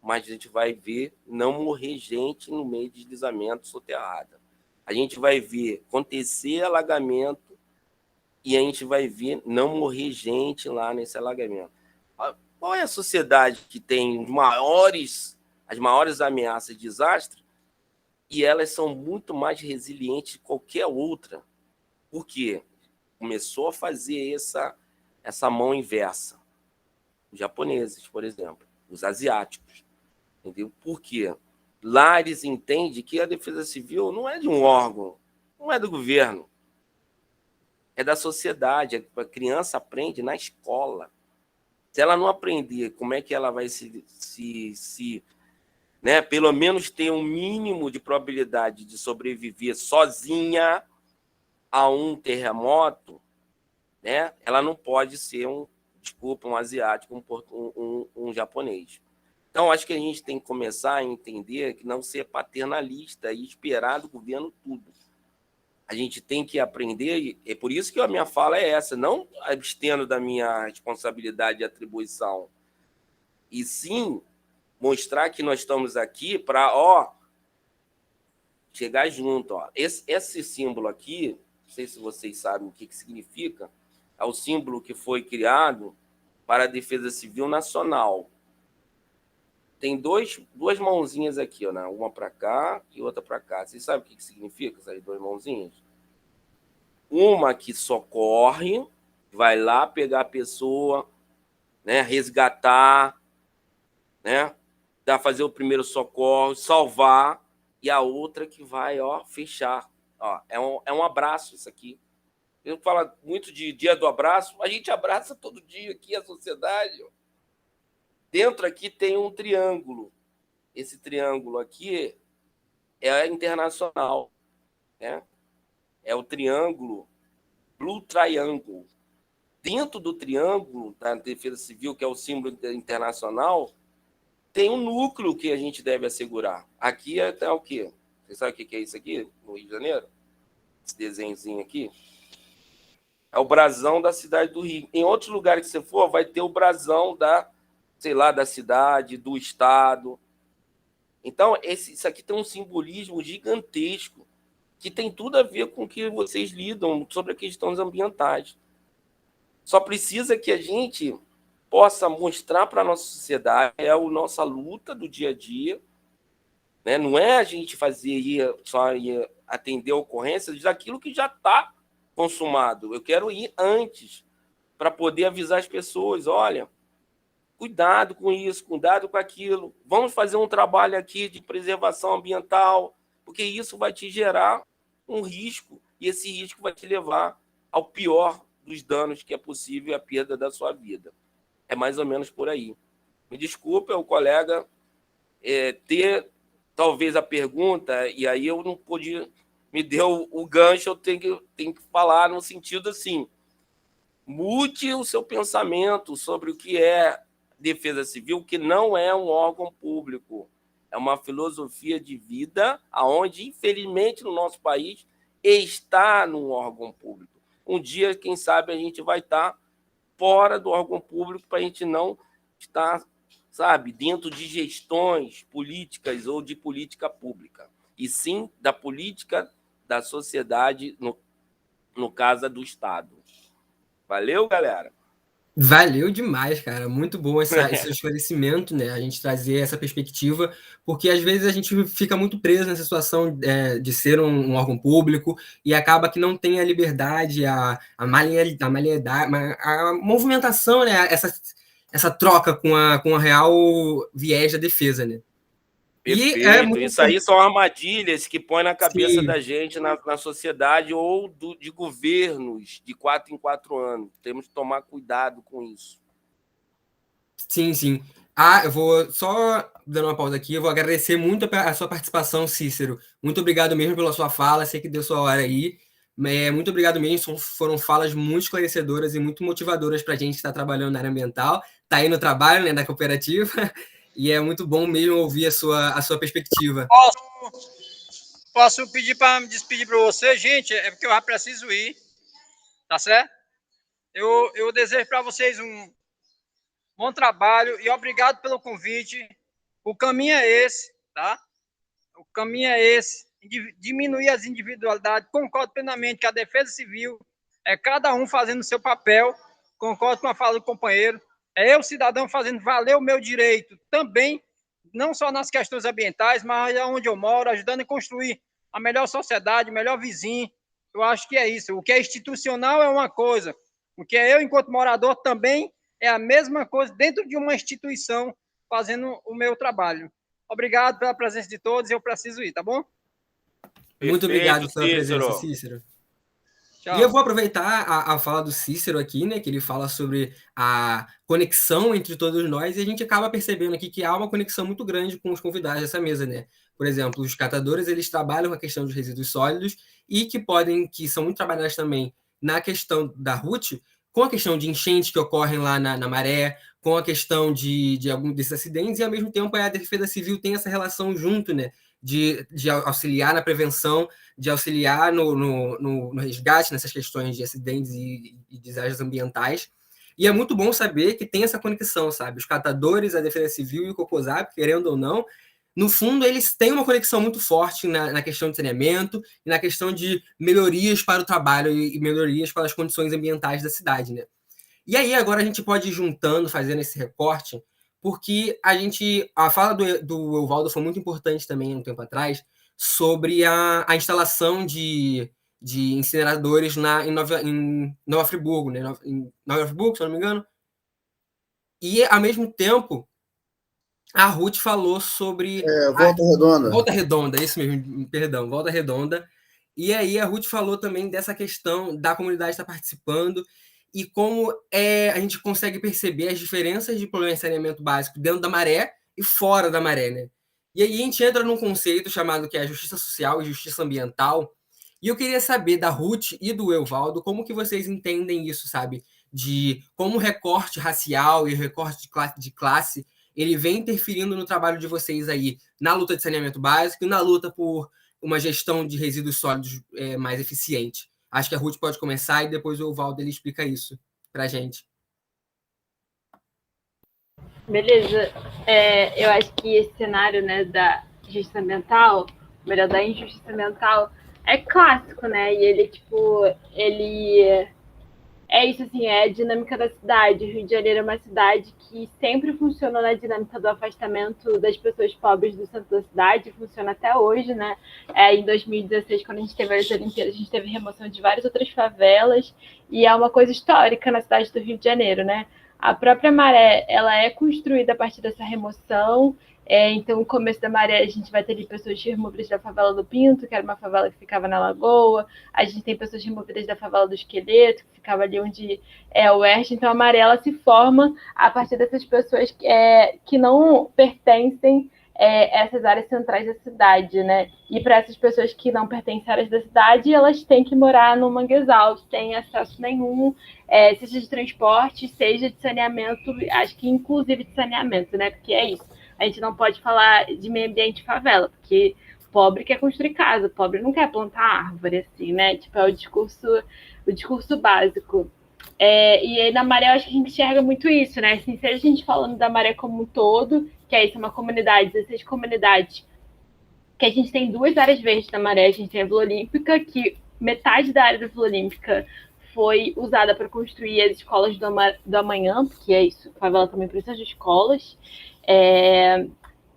Speaker 8: mas a gente vai ver não morrer gente no meio de deslizamento soterrada. A gente vai ver acontecer alagamento e a gente vai ver não morrer gente lá nesse alagamento. Qual é a sociedade que tem as maiores ameaças de desastre e elas são muito mais resilientes que qualquer outra? Por quê? Começou a fazer essa mão inversa. Os japoneses, por exemplo, os asiáticos. Entendeu? Por quê? Lá eles entendem que a defesa civil não é de um órgão, não é do governo, é da sociedade. A criança aprende na escola. Se ela não aprender como é que ela vai né, pelo menos ter um mínimo de probabilidade de sobreviver sozinha a um terremoto, né, ela não pode ser um asiático, um japonês. Então, acho que a gente tem que começar a entender que não ser paternalista e esperar do governo tudo. A gente tem que aprender, e é por isso que a minha fala é essa, não abstendo da minha responsabilidade e atribuição, e sim mostrar que nós estamos aqui para chegar junto. Esse símbolo aqui, não sei se vocês sabem o que significa, é o símbolo que foi criado para a Defesa Civil Nacional. Tem duas mãozinhas aqui, né? Uma para cá e outra para cá. Vocês sabem o que significa essas duas mãozinhas? Uma que socorre, vai lá pegar a pessoa, né? Resgatar, né? Fazer o primeiro socorro, salvar, e a outra que vai fechar. É um abraço isso aqui. Eu falo muito de dia do abraço, a gente abraça todo dia aqui a sociedade. Dentro aqui tem um triângulo. Esse triângulo aqui é internacional, né? É o triângulo Blue Triangle. Dentro do triângulo da Defesa Civil, que é o símbolo internacional, tem um núcleo que a gente deve assegurar. Aqui é o quê? Você sabe o que é isso aqui, no Rio de Janeiro? Esse desenhozinho aqui? É o brasão da cidade do Rio. Em outros lugares que você for, vai ter o brasão da cidade, do estado. Então, isso aqui tem um simbolismo gigantesco que tem tudo a ver com o que vocês lidam sobre as questões ambientais. Só precisa que a gente possa mostrar para a nossa sociedade a nossa luta do dia a dia, né? Não é a gente só atender ocorrências daquilo que já está consumado. Eu quero ir antes para poder avisar as pessoas, olha, cuidado com isso, cuidado com aquilo. Vamos fazer um trabalho aqui de preservação ambiental, porque isso vai te gerar um risco, e esse risco vai te levar ao pior dos danos que é possível, a perda da sua vida. É mais ou menos por aí. Me desculpe, o colega ter talvez a pergunta, e aí eu não podia, me deu o gancho, eu tenho que falar no sentido assim, mude o seu pensamento sobre o que é Defesa Civil, que não é um órgão público, é uma filosofia de vida, onde, infelizmente, no nosso país, está num órgão público. Um dia, quem sabe, a gente vai estar fora do órgão público para a gente não estar, dentro de gestões políticas ou de política pública, e sim da política da sociedade, no caso do Estado. Valeu, galera?
Speaker 1: Valeu demais, cara. Muito bom esse esclarecimento, né? A gente trazer essa perspectiva, porque às vezes a gente fica muito preso nessa situação de ser um órgão público e acaba que não tem a liberdade, a maleidade, a movimentação, né? Essa troca com a real viés da defesa, né?
Speaker 8: Perfeito. Isso aí são armadilhas que põem na cabeça da gente, na sociedade, ou de governos de 4 em 4 anos. Temos que tomar cuidado com isso.
Speaker 1: Sim, sim. Eu vou só dando uma pausa aqui, eu vou agradecer muito a sua participação, Cícero. Muito obrigado mesmo pela sua fala, sei que deu sua hora aí. Muito obrigado mesmo, foram falas muito esclarecedoras e muito motivadoras para a gente que está trabalhando na área ambiental, está aí no trabalho, né, da cooperativa. e é muito bom mesmo ouvir a sua perspectiva.
Speaker 2: Posso pedir para me despedir para você, gente? É porque eu já preciso ir, tá certo? Eu desejo para vocês um bom trabalho e obrigado pelo convite. O caminho é esse, tá? O caminho é esse, diminuir as individualidades. Concordo plenamente que a defesa civil é cada um fazendo o seu papel. Concordo com a fala do companheiro. É eu, cidadão, fazendo valer o meu direito também, não só nas questões ambientais, mas onde eu moro, ajudando a construir a melhor sociedade, o melhor vizinho. Eu acho que é isso. O que é institucional é uma coisa. O que é eu, enquanto morador, também é a mesma coisa dentro de uma instituição, fazendo o meu trabalho. Obrigado pela presença de todos, eu preciso ir, tá bom?
Speaker 1: Muito obrigado pela
Speaker 8: Cícero.
Speaker 1: presença, Cícero.
Speaker 2: Tchau.
Speaker 1: E eu vou aproveitar a fala do Cícero aqui, né, que ele fala sobre a conexão entre todos nós, e a gente acaba percebendo aqui que há uma conexão muito grande com os convidados dessa mesa, né? Por exemplo, os catadores, eles trabalham com a questão dos resíduos sólidos e que são muito trabalhados também na questão da RUT, com a questão de enchentes que ocorrem lá na maré, com a questão de algum desses acidentes, e ao mesmo tempo a Defesa Civil tem essa relação junto, né? De auxiliar na prevenção, de auxiliar no resgate nessas questões de acidentes e desastres ambientais. E é muito bom saber que tem essa conexão, sabe? Os catadores, a Defesa Civil e o Cocosap, querendo ou não, no fundo, eles têm uma conexão muito forte na questão de saneamento e na questão de melhorias para o trabalho e melhorias para as condições ambientais da cidade, né? E aí, agora a gente pode ir juntando, fazendo esse recorte, porque a fala do Evaldo foi muito importante também, um tempo atrás, sobre a instalação de incineradores em Nova Friburgo, né? Em Nova Friburgo, se eu não me engano. E, ao mesmo tempo, a Ruth falou sobre...
Speaker 6: Volta Redonda.
Speaker 1: Volta Redonda, isso mesmo, perdão, Volta Redonda. E aí a Ruth falou também dessa questão da comunidade estar participando e como a gente consegue perceber as diferenças de problema de saneamento básico dentro da maré e fora da maré, né? E aí a gente entra num conceito chamado que é a justiça social e justiça ambiental. E eu queria saber da Ruth e do Evaldo como que vocês entendem isso, sabe? De como o recorte racial e o recorte de classe ele vem interferindo no trabalho de vocês aí, na luta de saneamento básico e na luta por uma gestão de resíduos sólidos mais eficiente. Acho que a Ruth pode começar e depois o Evaldo ele explica isso para a gente.
Speaker 4: Beleza. Eu acho que esse cenário, né, da justiça ambiental, melhor, da injustiça ambiental, é clássico, né? E ele é isso, assim, é a dinâmica da cidade. O Rio de Janeiro é uma cidade que sempre funcionou na dinâmica do afastamento das pessoas pobres do centro da cidade, funciona até hoje, né? Em 2016, quando a gente teve as Olimpíadas, a gente teve remoção de várias outras favelas, e é uma coisa histórica na cidade do Rio de Janeiro, né? A própria maré, ela é construída a partir dessa remoção. Então, no começo da maré, a gente vai ter ali pessoas removidas da favela do Pinto, que era uma favela que ficava na Lagoa. A gente tem pessoas removidas da favela do Esqueleto, que ficava ali onde é o Oeste. Então, a maré, ela se forma a partir dessas pessoas que não pertencem a essas áreas centrais da cidade, né? E para essas pessoas que não pertencem às áreas da cidade, elas têm que morar no manguezal, sem acesso nenhum, seja de transporte, seja de saneamento, acho que inclusive de saneamento, né? Porque é isso. A gente não pode falar de meio ambiente favela, porque pobre quer construir casa, pobre não quer plantar árvore, assim, né? Tipo, é o discurso básico. E aí na maré eu acho que a gente enxerga muito isso, né? Assim, seja a gente falando da maré como um todo, que é isso, uma comunidade, 16 comunidades, que a gente tem 2 áreas verdes da maré, a gente tem a Vila Olímpica, que metade da área da Vila Olímpica foi usada para construir as escolas do amanhã, porque é isso, a favela também precisa de escolas.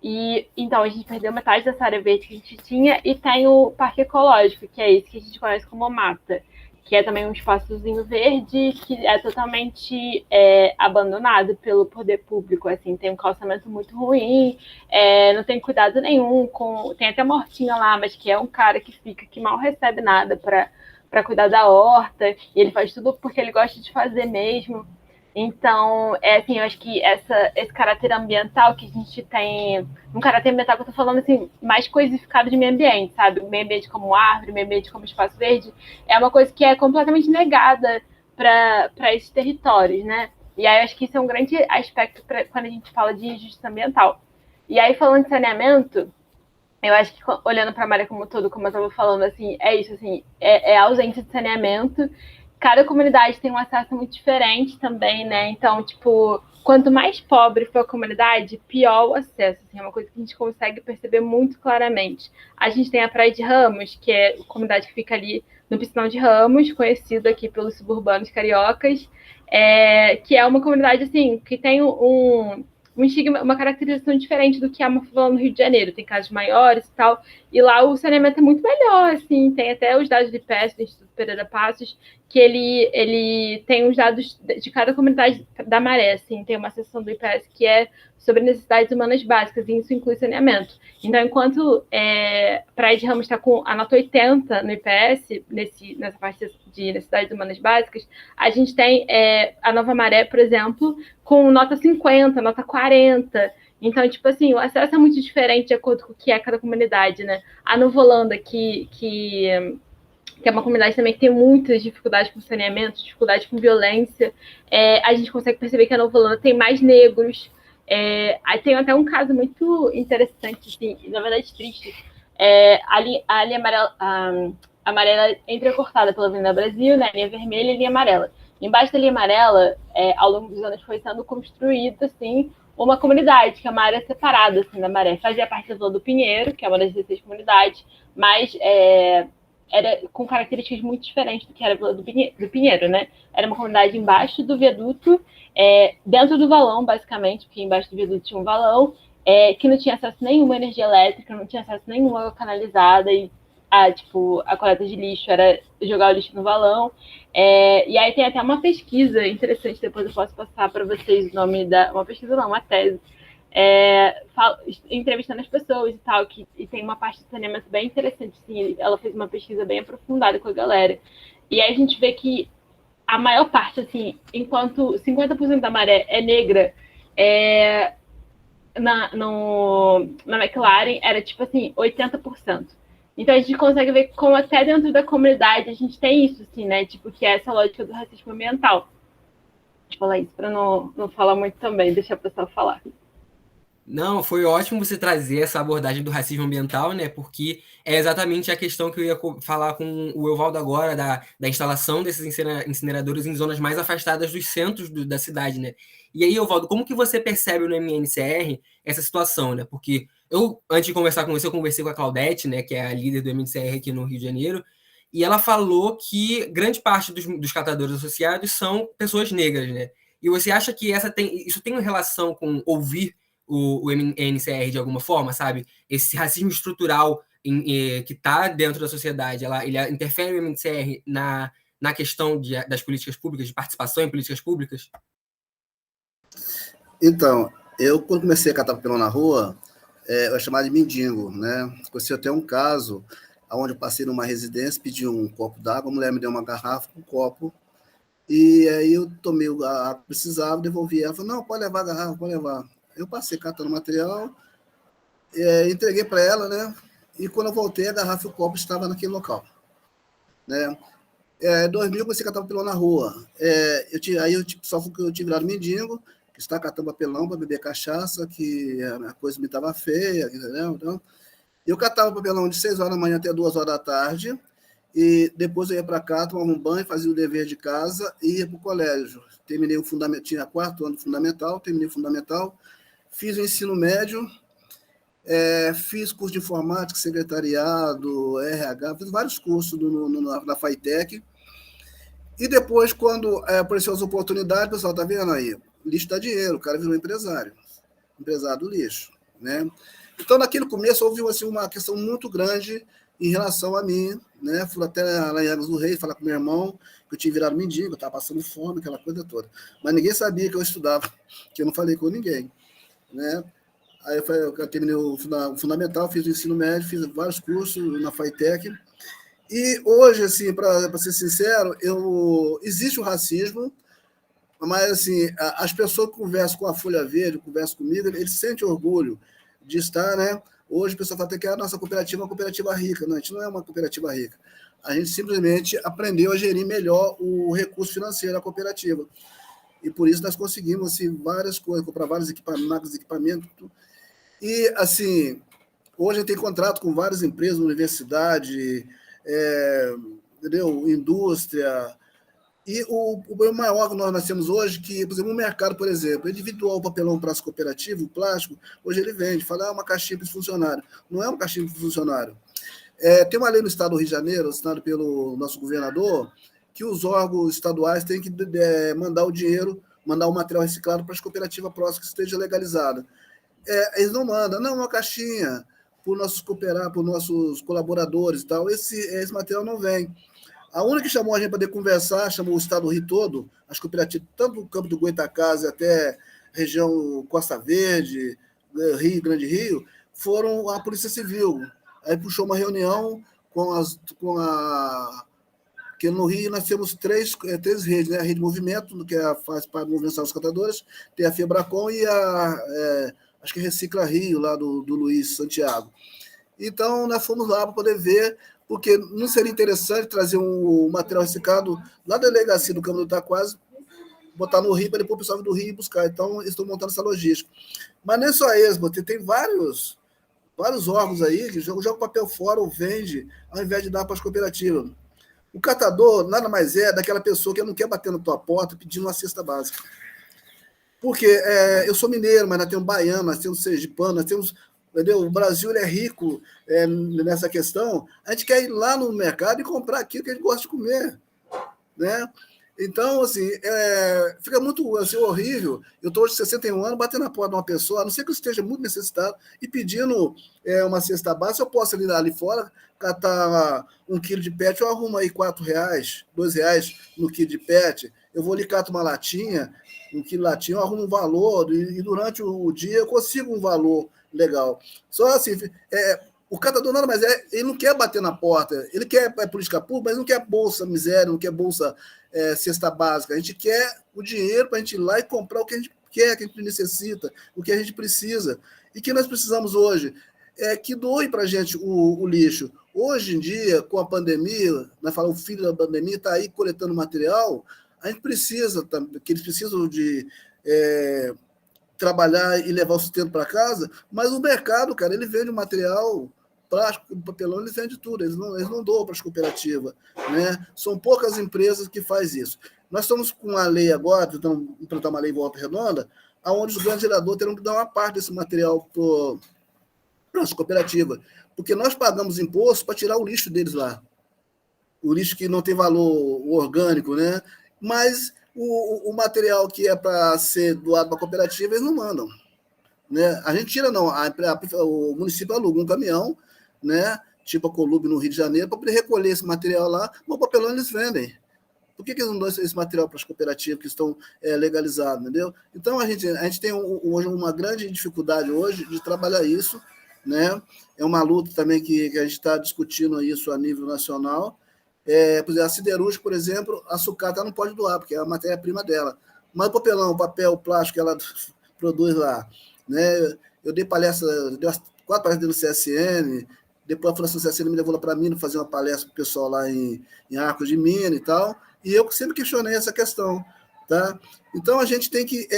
Speaker 4: E então a gente perdeu metade dessa área verde que a gente tinha, e tem o Parque Ecológico, que é esse que a gente conhece como mata, que é também um espaçozinho verde que é totalmente abandonado pelo poder público, assim, tem um calçamento muito ruim, não tem cuidado nenhum, tem até mortinha lá, mas que é um cara que mal recebe nada para cuidar da horta, e ele faz tudo porque ele gosta de fazer mesmo. Então, assim, eu acho que esse caráter ambiental que a gente tem, um caráter ambiental que eu tô falando, assim, mais coisificado de meio ambiente, sabe? O meio ambiente como árvore, o meio ambiente como espaço verde, é uma coisa que é completamente negada para esses territórios, né? E aí eu acho que isso é um grande aspecto quando a gente fala de justiça ambiental. E aí, falando de saneamento, eu acho que, olhando para a Maré como um todo, como eu estava falando, assim, é isso, assim, é a ausência de saneamento. Cada comunidade tem um acesso muito diferente também, né? Então, tipo, quanto mais pobre for a comunidade, pior o acesso. Assim, é uma coisa que a gente consegue perceber muito claramente. A gente tem a Praia de Ramos, que é a comunidade que fica ali no Piscinão de Ramos, conhecido aqui pelos suburbanos cariocas, que é uma comunidade, assim, que tem um estigma, uma caracterização diferente do que a favela no Rio de Janeiro. Tem casas maiores e tal, e lá o saneamento é muito melhor, assim, tem até os dados do IPES, do Instituto Pereira Passos, que ele tem os dados de cada comunidade da Maré, assim, tem uma seção do IPES que é sobre necessidades humanas básicas, e isso inclui saneamento. Então, enquanto Praia de Ramos está com a nota 80 no IPS, nessa parte de necessidades humanas básicas, a gente tem a Nova Maré, por exemplo, com nota 50, nota 40. Então, tipo assim, o acesso é muito diferente de acordo com o que é cada comunidade, né? A Nova Holanda, que é uma comunidade também que tem muitas dificuldades com saneamento, dificuldade com violência, a gente consegue perceber que a Nova Holanda tem mais negros. Aí tem até um caso muito interessante, assim, na verdade triste. A linha amarela, a amarela é entrecortada pela Avenida Brasil, né? A linha vermelha e a linha amarela. Embaixo da linha amarela, ao longo dos anos, foi sendo construída, assim, uma comunidade, que é uma área separada, assim, da Maré. Fazia parte da Vila do Pinheiro, que é uma das 16 comunidades, mas era com características muito diferentes do que era a Vila do Pinheiro, né? Era uma comunidade embaixo do viaduto, dentro do valão, basicamente, porque embaixo do viaduto tinha um valão, que não tinha acesso a nenhuma energia elétrica, não tinha acesso a nenhuma água canalizada, e a coleta de lixo era jogar o lixo no valão. E aí tem até uma pesquisa interessante, depois eu posso passar para vocês o nome uma pesquisa não, uma tese, entrevistando as pessoas e tal, e tem uma parte de saneamento bem interessante, assim, ela fez uma pesquisa bem aprofundada com a galera, e aí a gente vê que a maior parte, assim, enquanto 50% da Maré é negra, na McLaren era tipo assim, 80%. Então a gente consegue ver como até dentro da comunidade a gente tem isso, assim, né? Tipo, que é essa lógica do racismo ambiental. Deixa eu falar isso para não falar muito também, deixar a pessoa falar.
Speaker 1: Não, foi ótimo você trazer essa abordagem do racismo ambiental, né? Porque é exatamente a questão que eu ia falar com o Evaldo agora, da instalação desses incineradores em zonas mais afastadas dos centros da cidade, né? E aí, Evaldo, como que você percebe no MNCR essa situação, né? Porque eu, antes de conversar com você, eu conversei com a Claudete, né? Que é a líder do MNCR aqui no Rio de Janeiro, e ela falou que grande parte dos catadores associados são pessoas negras, né? E você acha que isso tem uma relação com ouvir o MNCR de alguma forma, sabe? Esse racismo estrutural que está dentro da sociedade, ele interfere no MNCR na questão das políticas públicas, de participação em políticas públicas?
Speaker 6: Então, eu, quando comecei a catar papelão na rua, eu chamava de mendigo, né? Conheci até um caso onde eu passei numa residência, pedi um copo d'água, a mulher me deu uma garrafa, um copo, e aí eu tomei a água que precisava, devolvi ela, falou, não, pode levar a garrafa, pode levar. Eu passei catando material, entreguei para ela, né? E quando eu voltei, a garrafa e o copo estavam naquele local, né? Em 2000, eu comecei a catar papelão na rua. Só que eu tive virado mendigo, que está catando papelão para beber cachaça, que a coisa me estava feia, entendeu? Então, eu catava papelão de 6 horas da manhã até 2 horas da tarde, e depois eu ia para cá, tomava um banho, fazia o dever de casa e ia para o colégio. Terminei o fundamental, tinha 4º ano fundamental, terminei o fundamental, fiz o ensino médio, fiz curso de informática, secretariado, RH, fiz vários cursos na FAITEC. E depois, quando apareceu as oportunidades, o pessoal, tá vendo aí? Lixo dá dinheiro, o cara virou empresário do lixo, né? Então, naquele começo, houve assim, uma questão muito grande em relação a mim, né? Fui até lá em Águas do Rei falar com meu irmão, que eu tinha virado mendigo, eu estava passando fome, aquela coisa toda. Mas ninguém sabia que eu estudava, que eu não falei com ninguém, né? Aí eu terminei o fundamental, fiz o ensino médio, fiz vários cursos na FAITEC. E hoje, assim, para ser sincero, existe o racismo, mas assim, as pessoas que conversam com a Folha Verde, conversam comigo, eles sentem orgulho de estar, né? Hoje o pessoal fala que a nossa cooperativa é uma cooperativa rica. Não, a gente não é uma cooperativa rica. A gente simplesmente aprendeu a gerir melhor o recurso financeiro da cooperativa. E por isso nós conseguimos assim, várias coisas, comprar vários equipamentos, E, assim, hoje a gente tem contrato com várias empresas, universidade, entendeu? Indústria. E o problema maior que nós temos hoje, que, por exemplo, o mercado, por exemplo, individual, o papelão para as cooperativas, o plástico, hoje ele vende, fala, uma caixinha para esse funcionário. Não é uma caixinha para o funcionário. Tem uma lei no estado do Rio de Janeiro, assinada pelo nosso governador, que os órgãos estaduais têm que mandar o dinheiro, mandar o material reciclado para as cooperativas próximas que esteja legalizada. Eles não mandam, não, uma caixinha para os nossos colaboradores e tal, esse material não vem. A única que chamou a gente para poder conversar, chamou o estado do Rio todo, as cooperativas, tanto o campo do Goitacazes até região Costa Verde, Rio, Grande Rio, foram a Polícia Civil. Aí puxou uma reunião que no Rio nós temos três redes, né? A Rede Movimento, que faz parte do Movimento dos Catadores, tem a Febracom e acho que Recicla Rio, lá do Luiz Santiago. Então, nós fomos lá para poder ver, porque não seria interessante trazer um material reciclado lá da delegacia do Câmara do Itaquás, botar no Rio, para depois o pessoal do Rio buscar. Então, eles estão montando essa logística. Mas não é só eles, tem vários órgãos aí que jogam papel fora ou vende, ao invés de dar para as cooperativas. O catador nada mais é daquela pessoa que não quer bater na tua porta pedindo uma cesta básica. Porque eu sou mineiro, mas nós temos baiano, nós temos sergipano, nós temos... Entendeu? O Brasil ele é rico nessa questão. A gente quer ir lá no mercado e comprar aquilo que a gente gosta de comer, né? Então, assim, fica muito assim, horrível. Eu estou hoje 61 anos, batendo na porta de uma pessoa, a não ser que eu esteja muito necessitado, e pedindo uma cesta básica, eu posso ir ali fora, catar 1 quilo de pet, eu arrumo aí R$4, R$2 no quilo de pet, eu vou ali, cato uma latinha, 1 quilo de latinha, eu arrumo um valor, e durante o dia eu consigo um valor legal. Só assim, o catador nada mais ele não quer bater na porta, ele quer política pública, mas não quer bolsa miséria, não quer bolsa cesta básica. A gente quer o dinheiro para a gente ir lá e comprar o que a gente quer, que a gente necessita, o que a gente precisa. E que nós precisamos hoje que doe para a gente o lixo. Hoje em dia, com a pandemia, nós falamos, o filho da pandemia está aí coletando material, a gente precisa, que eles precisam de trabalhar e levar o sustento para casa, mas o mercado, cara, ele vende o material plástico, papelão, eles vendem tudo, eles não doam para as cooperativas, né? São poucas empresas que fazem isso. Nós estamos com uma lei agora, tentando implantar uma lei em Volta Redonda, onde os grandes geradores terão que dar uma parte desse material para as cooperativas, porque nós pagamos imposto para tirar o lixo deles lá, o lixo que não tem valor orgânico, né? Mas o material que é para ser doado para a cooperativa, eles não mandam, né? A gente tira, não, o município aluga um caminhão, né? Tipo a Colube no Rio de Janeiro, para poder recolher esse material lá, mas o papelão eles vendem. Por que eles não dão esse material para as cooperativas que estão legalizadas, entendeu? Então, a gente tem hoje uma grande dificuldade hoje de trabalhar isso, né? É uma luta também que a gente está discutindo isso a nível nacional. Por exemplo, a siderúrgica, por exemplo, a sucata não pode doar, porque é a matéria-prima dela. Mas o papelão, o papel, o plástico que ela produz lá, né? Eu dei palestra, dei 4 palestras no CSN, depois a Fundação CSN me levou lá para Minas fazer uma palestra para o pessoal lá em Arcos de Minas e tal, e eu sempre questionei essa questão, tá? Então, a gente tem que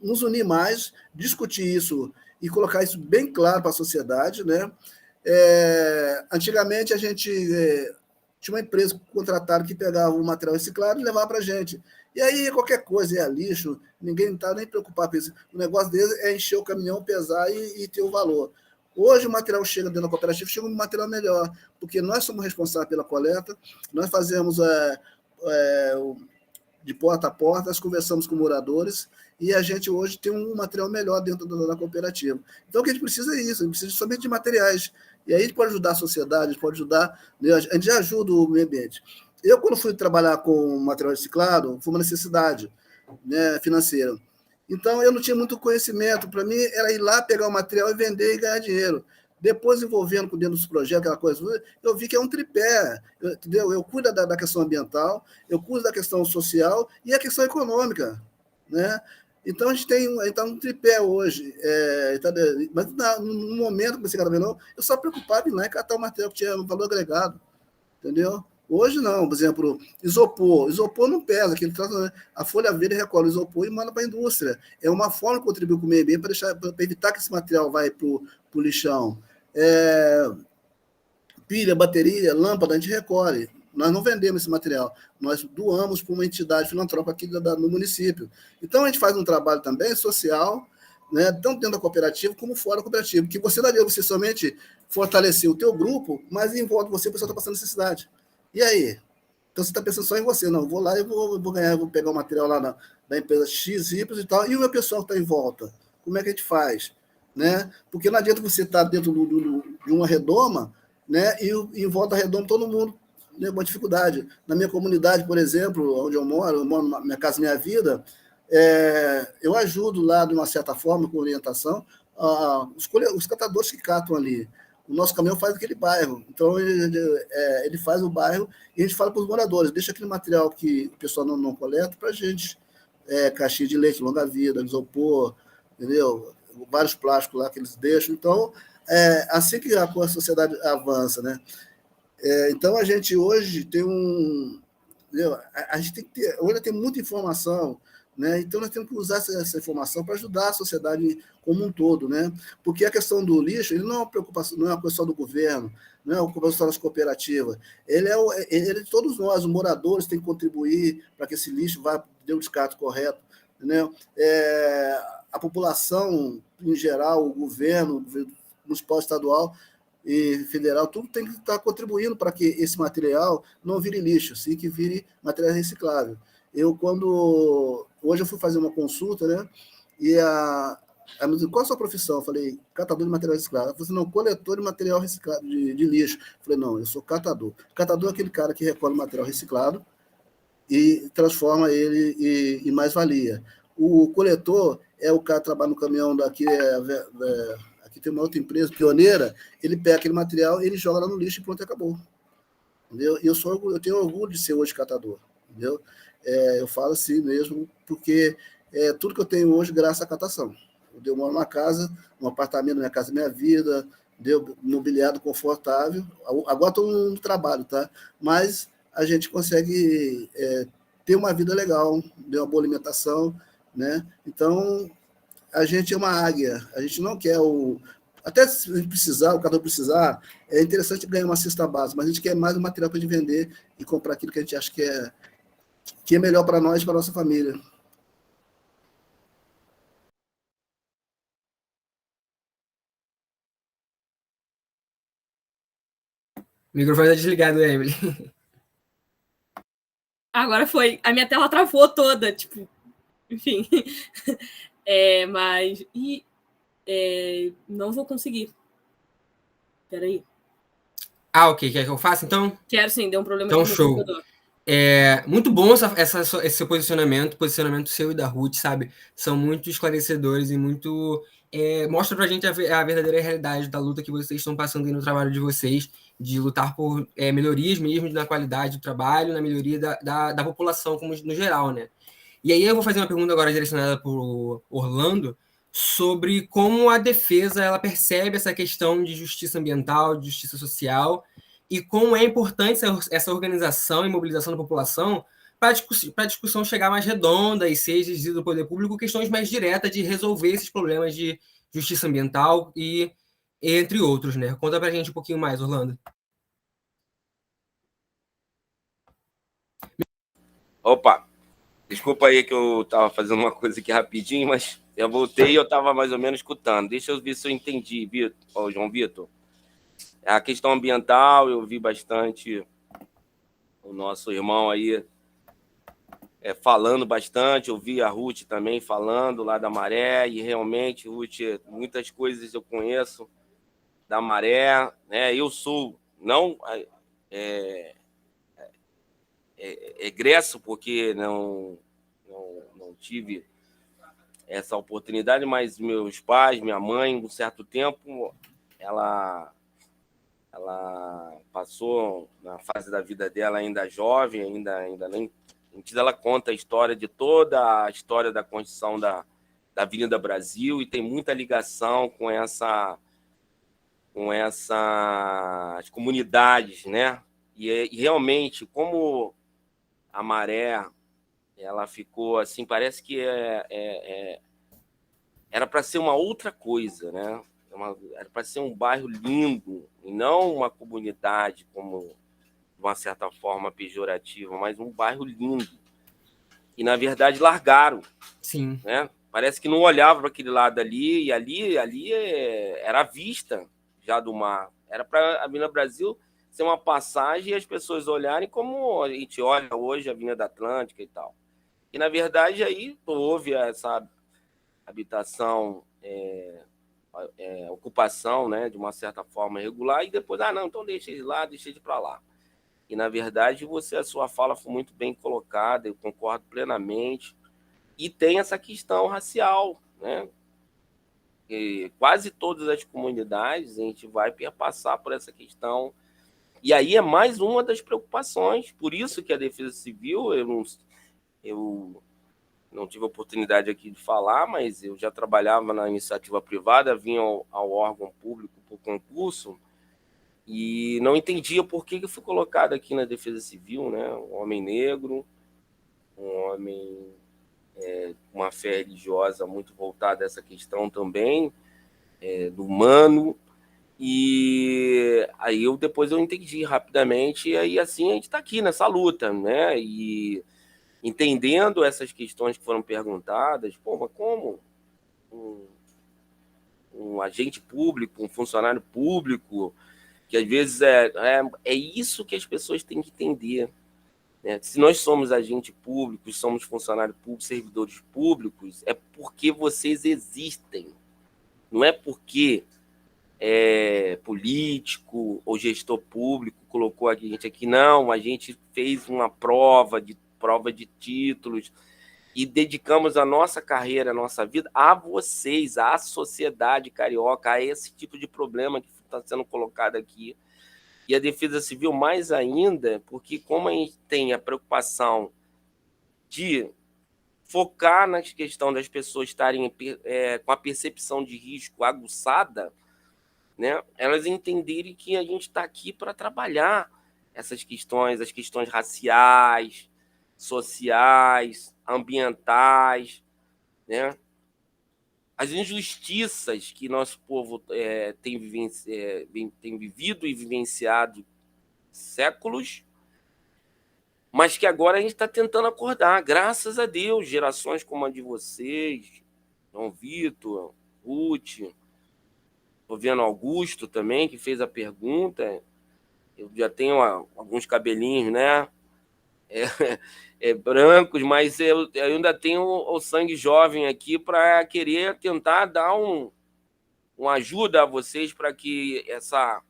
Speaker 6: nos unir mais, discutir isso e colocar isso bem claro para a sociedade, né? Antigamente, a gente tinha uma empresa contratada que pegava o material reciclado e levava para a gente. E aí, qualquer coisa ia lixo, ninguém não estava nem preocupado com isso. O negócio deles é encher o caminhão, pesar e ter o valor. Hoje, o material chega dentro da cooperativa, chega um material melhor, porque nós somos responsáveis pela coleta, nós fazemos de porta a porta, nós conversamos com moradores, e a gente hoje tem um material melhor dentro da cooperativa. Então, o que a gente precisa é isso, a gente precisa somente de materiais. E aí a gente pode ajudar a sociedade, a gente pode ajudar, a gente já ajuda o meio ambiente. Eu, quando fui trabalhar com material reciclado, foi uma necessidade, né, financeira. Então, eu não tinha muito conhecimento. Para mim, era ir lá, pegar o material e vender e ganhar dinheiro. Depois, envolvendo com dentro dos projetos, aquela coisa, eu vi que é um tripé, entendeu? Eu cuido da questão ambiental, eu cuido da questão social e a questão econômica, né? Então, a gente está um tripé hoje. Mas no momento que comecei a não, eu só preocupava em ir lá e catar o material que tinha um valor agregado, entendeu? Hoje não, por exemplo, isopor não pesa, que ele traz, a folha verde recolhe o isopor e manda para a indústria. É uma forma de contribuir com o meio ambiente para evitar que esse material vai para o lixão. Pilha, bateria, lâmpada, a gente recolhe. Nós não vendemos esse material, nós doamos para uma entidade filantrópica aqui no município. Então, a gente faz um trabalho também social, né, tanto dentro da cooperativa como fora da cooperativa, que você não adianta você somente fortalecer o teu grupo, mas em volta de você, o pessoal está passando necessidade. E aí? Então, você está pensando só em você. Não, vou lá e vou ganhar, vou pegar o material lá da empresa X, Y e tal, e o meu pessoal que está em volta? Como é que a gente faz? Né? Porque não adianta você estar dentro de uma redoma, né, e em volta da redoma todo mundo, né, com dificuldade. Na minha comunidade, por exemplo, onde eu moro na Minha Casa Minha Vida, eu ajudo lá, de uma certa forma, com orientação, os catadores que catam ali. O nosso caminhão faz aquele bairro, então ele faz o bairro e a gente fala para os moradores, deixa aquele material que o pessoal não coleta para a gente, caixinha de leite, longa-vida, isopor, entendeu? Vários plásticos lá que eles deixam. Então, assim que a sociedade avança, né? Então, a gente hoje tem entendeu? A gente tem que ter, hoje tem muita informação, né? Então, nós temos que usar essa informação para ajudar a sociedade como um todo, né? Porque a questão do lixo, ele não é uma preocupação, não é uma questão do governo, não é uma preocupação das cooperativas. Ele é de todos nós, os moradores têm que contribuir para que esse lixo vá ter o descarte correto, entendeu? A população, em geral, o governo municipal, estadual e federal, tudo tem que estar contribuindo para que esse material não vire lixo, sim, que vire material reciclável. Hoje eu fui fazer uma consulta, né? E ela me disse, qual a sua profissão? Eu falei, catador de material reciclado. Ela falou assim, não, coletor de material reciclado, de lixo. Eu falei, não, eu sou catador. Catador é aquele cara que recolhe material reciclado e transforma ele em mais-valia. O coletor é o cara que trabalha no caminhão daqui, aqui tem uma outra empresa, pioneira, ele pega aquele material, ele joga lá no lixo e pronto, acabou. Entendeu? E eu tenho orgulho de ser hoje catador, entendeu? Eu falo assim mesmo, porque tudo que eu tenho hoje graças à catação. Eu moro numa casa, um apartamento, Minha Casa Minha Vida, mobiliado, confortável. Agora estou no trabalho, tá? Mas a gente consegue ter uma vida legal, ter uma boa alimentação, né? Então, a gente é uma águia, a gente não quer até se precisar, o catador precisar, é interessante ganhar uma cesta básica, mas a gente quer mais um material para a gente vender e comprar aquilo que a gente acha que é melhor para nós e para a nossa família.
Speaker 1: O microfone está desligado, Emily.
Speaker 3: Agora foi. A minha tela travou toda, tipo... Enfim. Mas... não vou conseguir. Peraí.
Speaker 1: Ok. Quer que eu faça, então?
Speaker 3: Quero sim, deu um problema
Speaker 1: então,
Speaker 3: aqui no
Speaker 1: show.
Speaker 3: computador.
Speaker 1: Muito bom esse seu posicionamento seu e da Ruth, sabe? São muito esclarecedores e muito... mostra pra gente a verdadeira realidade da luta que vocês estão passando aí no trabalho de vocês, de lutar por melhorias mesmo na qualidade do trabalho, na melhoria da população como no geral, né? E aí eu vou fazer uma pergunta agora direcionada para o Orlando, sobre como a defesa ela percebe essa questão de justiça ambiental, de justiça social, e como é importante essa organização e mobilização da população para a discussão chegar mais redonda e ser exigido do poder público questões mais diretas de resolver esses problemas de justiça ambiental e entre outros, né? Conta para a gente um pouquinho mais, Orlando.
Speaker 8: Opa, desculpa aí que eu estava fazendo uma coisa aqui rapidinho, mas eu voltei e eu estava mais ou menos escutando. Deixa eu ver se eu entendi, João Vitor. A questão ambiental, eu vi bastante o nosso irmão aí falando bastante, eu vi a Ruth também falando lá da Maré, e realmente, Ruth, muitas coisas eu conheço da Maré, né? Eu sou, não egresso, porque não tive essa oportunidade, mas meus pais, minha mãe, um certo tempo, ela passou na fase da vida dela ainda jovem, ainda nem... Ela conta a história de toda a história da construção da Avenida Brasil e tem muita ligação com essas comunidades, né? E realmente, como a Maré, ela ficou assim, parece que era para ser uma outra coisa, né? Era para ser um bairro lindo, e não uma comunidade como, de uma certa forma, pejorativa, mas um bairro lindo. E, na verdade, largaram.
Speaker 1: Sim.
Speaker 8: Né? Parece que não olhava para aquele lado ali, e ali era a vista já do mar. Era para a Avenida Brasil ser uma passagem e as pessoas olharem como a gente olha hoje a Avenida Atlântica e tal. E, na verdade, aí houve essa habitação, ocupação, né, de uma certa forma irregular, e depois, não, então deixa ele lá, deixa ele para lá. E, na verdade, a sua fala foi muito bem colocada, eu concordo plenamente. E tem essa questão racial, né? E quase todas as comunidades a gente vai perpassar por essa questão. E aí é mais uma das preocupações. Por isso que a Defesa Civil, eu não tive a oportunidade aqui de falar, mas eu já trabalhava na iniciativa privada, vinha ao órgão público por concurso e não entendia por que eu fui colocado aqui na Defesa Civil, né? Um homem negro, um homem uma fé religiosa muito voltada a essa questão também, do humano, e aí depois eu entendi rapidamente, e aí assim a gente está aqui nessa luta, né? E entendendo essas questões que foram perguntadas, mas como um agente público, um funcionário público, que às vezes é isso que as pessoas têm que entender. Se nós somos agentes públicos, somos funcionários públicos, servidores públicos, é porque vocês existem. Não é porque político ou gestor público colocou a gente aqui. Não, a gente fez uma prova de títulos e dedicamos a nossa carreira, a nossa vida a vocês, à sociedade carioca, a esse tipo de problema que está sendo colocado aqui. E a Defesa Civil mais ainda, porque como a gente tem a preocupação de focar na questão das pessoas estarem com a percepção de risco aguçada, né, elas entenderem que a gente está aqui para trabalhar essas questões, as questões raciais, sociais, ambientais, né? As injustiças que nosso povo tem vivido e vivenciado séculos, mas que agora a gente está tentando acordar, graças a Deus, gerações como a de vocês, João Vitor, Ruth, estou vendo Augusto também, que fez a pergunta, eu já tenho alguns cabelinhos, né? Brancos, mas eu ainda tenho o sangue jovem aqui para querer tentar dar uma ajuda a vocês para que essa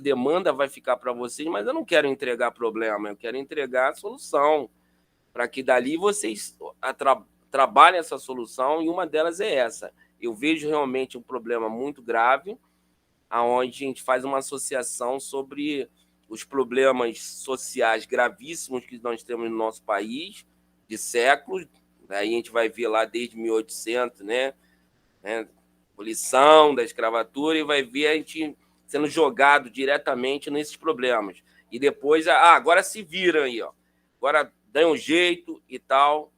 Speaker 8: demanda vai ficar para vocês, mas eu não quero entregar problema, eu quero entregar a solução, para que dali vocês trabalhem essa solução, e uma delas é essa. Eu vejo realmente um problema muito grave, onde a gente faz uma associação sobre os problemas sociais gravíssimos que nós temos no nosso país, de séculos. Aí a gente vai ver lá desde 1800, né? Abolição da escravatura, e vai ver a gente sendo jogado diretamente nesses problemas. E depois, agora se viram aí, ó. Agora dá um jeito e tal.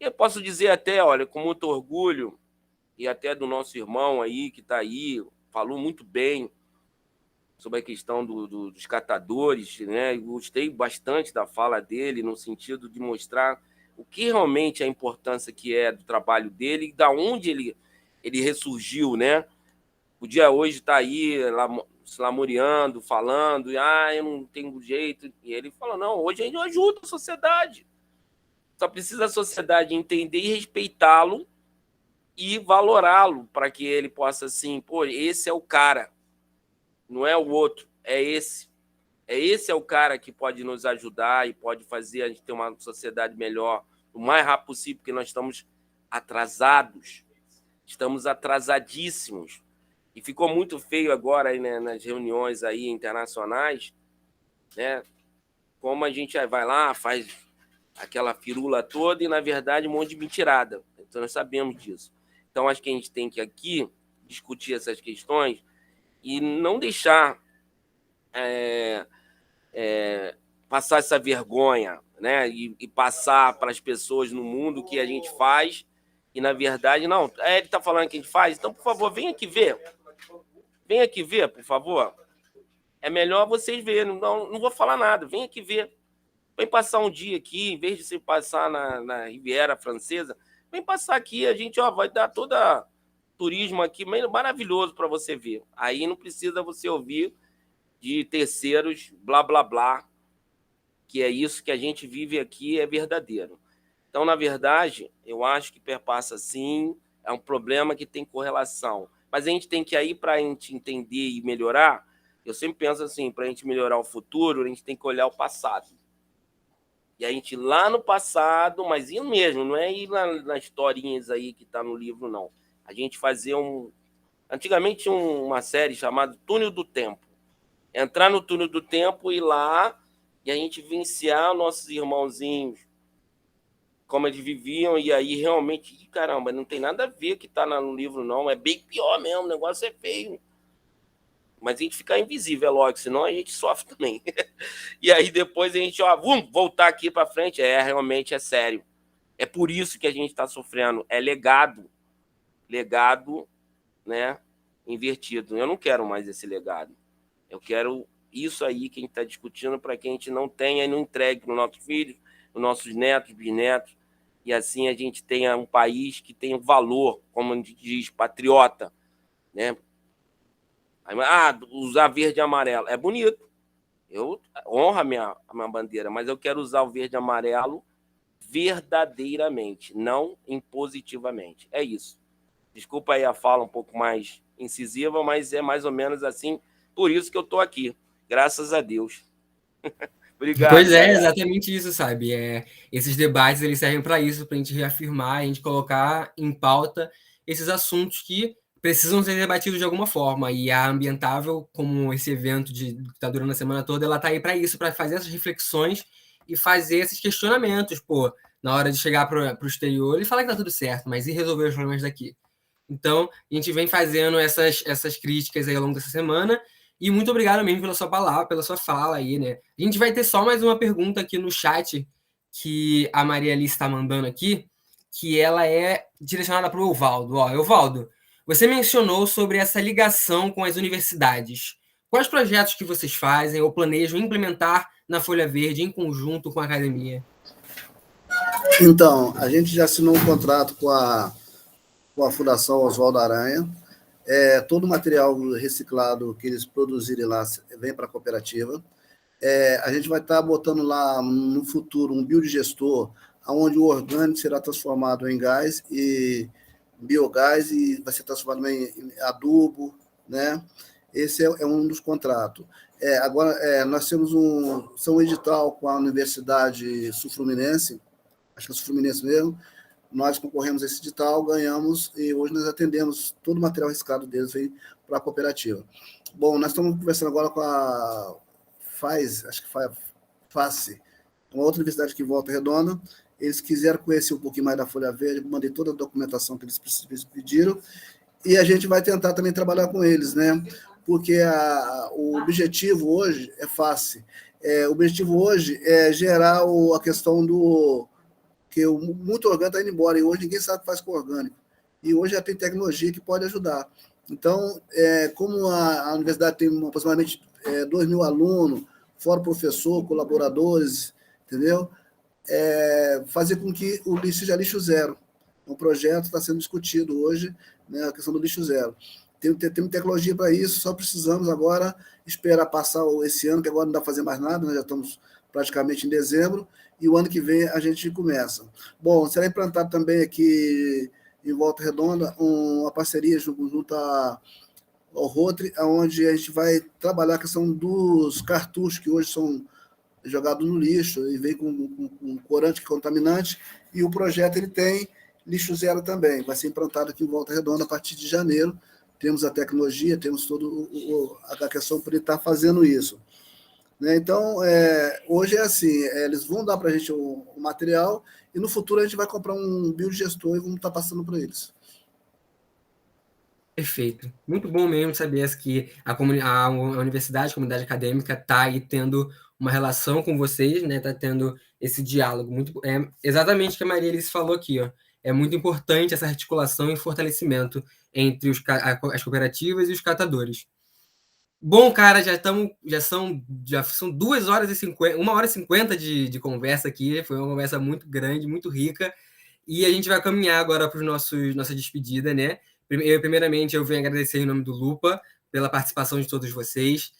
Speaker 8: E eu posso dizer até, olha, com muito orgulho, e até do nosso irmão aí, que está aí, falou muito bem sobre a questão dos catadores, né? Eu gostei bastante da fala dele, no sentido de mostrar o que realmente é a importância que é do trabalho dele e da onde ele ressurgiu, né? Podia hoje estar aí se lamuriando, falando, eu não tenho jeito. E ele falou, não, hoje a gente ajuda a sociedade. Só precisa a sociedade entender e respeitá-lo e valorá-lo, para que ele possa, assim, esse é o cara, não é o outro, é esse. Esse é o cara que pode nos ajudar e pode fazer a gente ter uma sociedade melhor o mais rápido possível, porque nós estamos atrasados, estamos atrasadíssimos. E ficou muito feio agora aí, né, nas reuniões aí internacionais, né, como a gente vai lá, faz aquela firula toda e, na verdade, um monte de mentirada. Então, nós sabemos disso. Então, acho que a gente tem que aqui discutir essas questões e não deixar passar essa vergonha, né? E passar para as pessoas no mundo o que a gente faz. E, na verdade, não. Ele está falando que a gente faz. Então, por favor, vem aqui ver. Vem aqui ver, por favor. É melhor vocês verem. Não vou falar nada. Vem aqui ver. Vem passar um dia aqui, em vez de você passar na Riviera Francesa, vem passar aqui. A gente vai dar toda turismo aqui maravilhoso para você ver. Aí não precisa você ouvir de terceiros, blá, blá, blá, que é isso que a gente vive aqui, é verdadeiro. Então, na verdade, eu acho que perpassa sim, é um problema que tem correlação. Mas a gente tem que ir para a gente entender e melhorar. Eu sempre penso assim, para a gente melhorar o futuro, a gente tem que olhar o passado. E a gente ir lá no passado, mas ir mesmo, não é ir nas historinhas aí que está no livro, não. A gente fazer Antigamente tinha uma série chamada Túnel do Tempo. Entrar no Túnel do Tempo, ir lá e a gente vivenciar nossos irmãozinhos, como eles viviam, e aí realmente, caramba, não tem nada a ver que está no livro, não. É bem pior mesmo, o negócio é feio. Mas a gente fica invisível, é lógico, senão a gente sofre também. E aí depois a gente, vamos voltar aqui para frente. Realmente é sério. É por isso que a gente está sofrendo. É legado, né, invertido. Eu não quero mais esse legado. Eu quero isso aí que a gente está discutindo para que a gente não tenha e não entregue para os nossos filhos, para os nossos netos, bisnetos, e assim a gente tenha um país que tenha valor, como a gente diz, patriota, né? Usar verde e amarelo. É bonito. Eu honro a minha bandeira, mas eu quero usar o verde e amarelo verdadeiramente, não impositivamente. É isso. Desculpa aí a fala um pouco mais incisiva, mas é mais ou menos assim. Por isso que eu estou aqui. Graças a Deus. Obrigado.
Speaker 1: Pois é, exatamente isso, sabe? Esses debates eles servem para isso, para a gente reafirmar, a gente colocar em pauta esses assuntos que precisam ser debatidos de alguma forma. E a Ambientável, como esse evento que está durando a semana toda, ela está aí para isso, para fazer essas reflexões e fazer esses questionamentos, pô, na hora de chegar para o exterior e falar que está tudo certo, mas e resolver os problemas daqui? Então, a gente vem fazendo essas críticas aí ao longo dessa semana. E muito obrigado mesmo pela sua palavra, pela sua fala aí, né? A gente vai ter só mais uma pergunta aqui no chat que a Maria Alice está mandando aqui, que ela é direcionada para o Evaldo. Evaldo, você mencionou sobre essa ligação com as universidades. Quais projetos que vocês fazem ou planejam implementar na Folha Verde em conjunto com a academia?
Speaker 6: Então, a gente já assinou um contrato com a Fundação Oswaldo Aranha. Todo o material reciclado que eles produzirem lá vem para a cooperativa. A gente vai estar botando lá, no futuro, um biodigestor, onde o orgânico será transformado em gás e biogás e vai ser transformado em adubo, né? Esse é um dos contratos. Agora, nós temos um edital com a Universidade Sul-Fluminense, acho que é Sul-Fluminense mesmo. Nós concorremos a esse edital, ganhamos, e hoje nós atendemos todo o material reciclado deles para a cooperativa. Bom, nós estamos conversando agora com a FACE, uma outra universidade aqui em Volta Redonda. Eles quiseram conhecer um pouquinho mais da Folha Verde, mandei toda a documentação que eles pediram, e a gente vai tentar também trabalhar com eles, né? Porque o objetivo hoje é FACE. O objetivo hoje é gerar a questão do... porque muito orgânico está indo embora, e hoje ninguém sabe o que faz com orgânico. E hoje já tem tecnologia que pode ajudar. Então, como a universidade tem aproximadamente 2.000 alunos, fora professor, colaboradores, entendeu? Fazer com que o lixo seja lixo zero. Um projeto está sendo discutido hoje, né, a questão do lixo zero. Tem tecnologia para isso, só precisamos agora esperar passar esse ano, que agora não dá para fazer mais nada, nós já estamos praticamente em dezembro, e o ano que vem a gente começa. Bom, será implantado também aqui em Volta Redonda uma parceria junto ao Rotary, onde a gente vai trabalhar a questão dos cartuchos que hoje são jogados no lixo e vem com corante contaminante, e o projeto ele tem lixo zero também, vai ser implantado aqui em Volta Redonda a partir de janeiro. Temos a tecnologia, temos toda a questão para ele estar fazendo isso. Então, hoje é assim, eles vão dar para a gente o material e no futuro a gente vai comprar um biodigestor e vamos estar passando para eles.
Speaker 1: Perfeito. Muito bom mesmo saber que a universidade, a comunidade acadêmica está aí tendo uma relação com vocês, né? Tá tendo esse diálogo muito, exatamente o que a Maria Alice falou aqui, ó. É muito importante essa articulação e fortalecimento entre as cooperativas e os catadores. Bom, cara, já são 2 horas e 50, 1 hora e 50 de conversa aqui. Foi uma conversa muito grande, muito rica. E a gente vai caminhar agora para nossa despedida, né? Primeiramente, eu venho agradecer em nome do Lupa pela participação de todos vocês.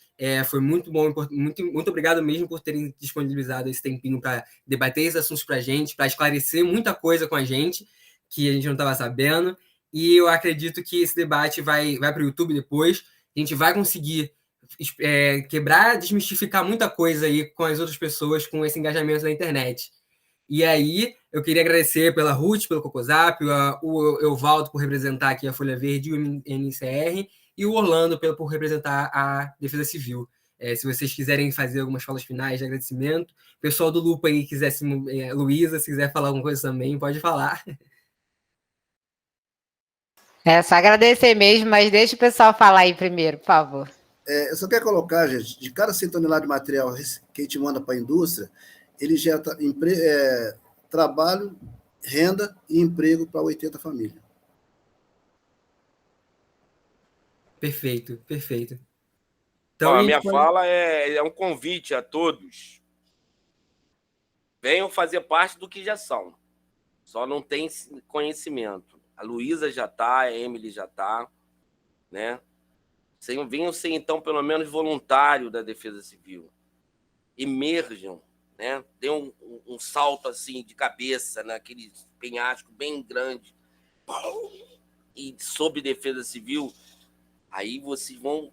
Speaker 1: Foi muito bom, muito obrigado mesmo por terem disponibilizado esse tempinho para debater esses assuntos para a gente, para esclarecer muita coisa com a gente que a gente não estava sabendo. E eu acredito que esse debate vai para o YouTube depois. A gente vai conseguir quebrar, desmistificar muita coisa aí com as outras pessoas, com esse engajamento na internet. E aí, eu queria agradecer pela Ruth, pelo Cocosap, o Evaldo por representar aqui a Folha Verde e o NCR, e o Orlando por representar a Defesa Civil. Se vocês quiserem fazer algumas falas finais de agradecimento, o pessoal do Lupa aí quiser, Luísa, se quiser falar alguma coisa também, pode falar.
Speaker 7: Só agradecer mesmo, mas deixa o pessoal falar aí primeiro, por favor.
Speaker 6: Eu só quero colocar, gente, de cada 100 toneladas de material que a gente manda para a indústria, ele gera trabalho, renda e emprego para 80 famílias.
Speaker 1: Perfeito, perfeito.
Speaker 8: Então, a minha fala é um convite a todos. Venham fazer parte do que já são. Só não tem conhecimento. A Luísa já está, a Emily já está, né? Venham ser, então, pelo menos voluntário da Defesa Civil. Emerjam, né? Dê um salto assim de cabeça naquele penhasco bem grande e sob Defesa Civil, aí vocês vão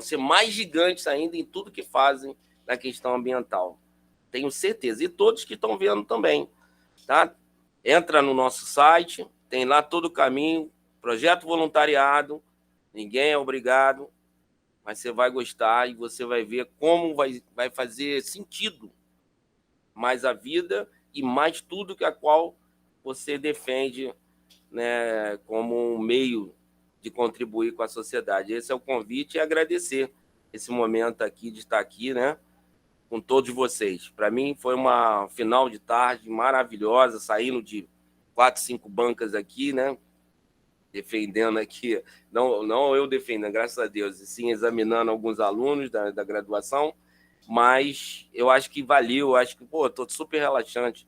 Speaker 8: ser mais gigantes ainda em tudo que fazem na questão ambiental. Tenho certeza. E todos que estão vendo também, tá? Entra no nosso site, tem lá todo o caminho, projeto voluntariado, ninguém é obrigado, mas você vai gostar e você vai ver como vai fazer sentido mais a vida e mais tudo que a qual você defende, né, como um meio de contribuir com a sociedade. Esse é o convite e agradecer esse momento aqui, de estar aqui, né, com todos vocês. Para mim foi uma final de tarde maravilhosa, saindo de 4, 5 bancas aqui, né, defendendo aqui, não eu defendendo, graças a Deus, e sim examinando alguns alunos da graduação, mas eu acho que valeu, acho que, tô super relaxante,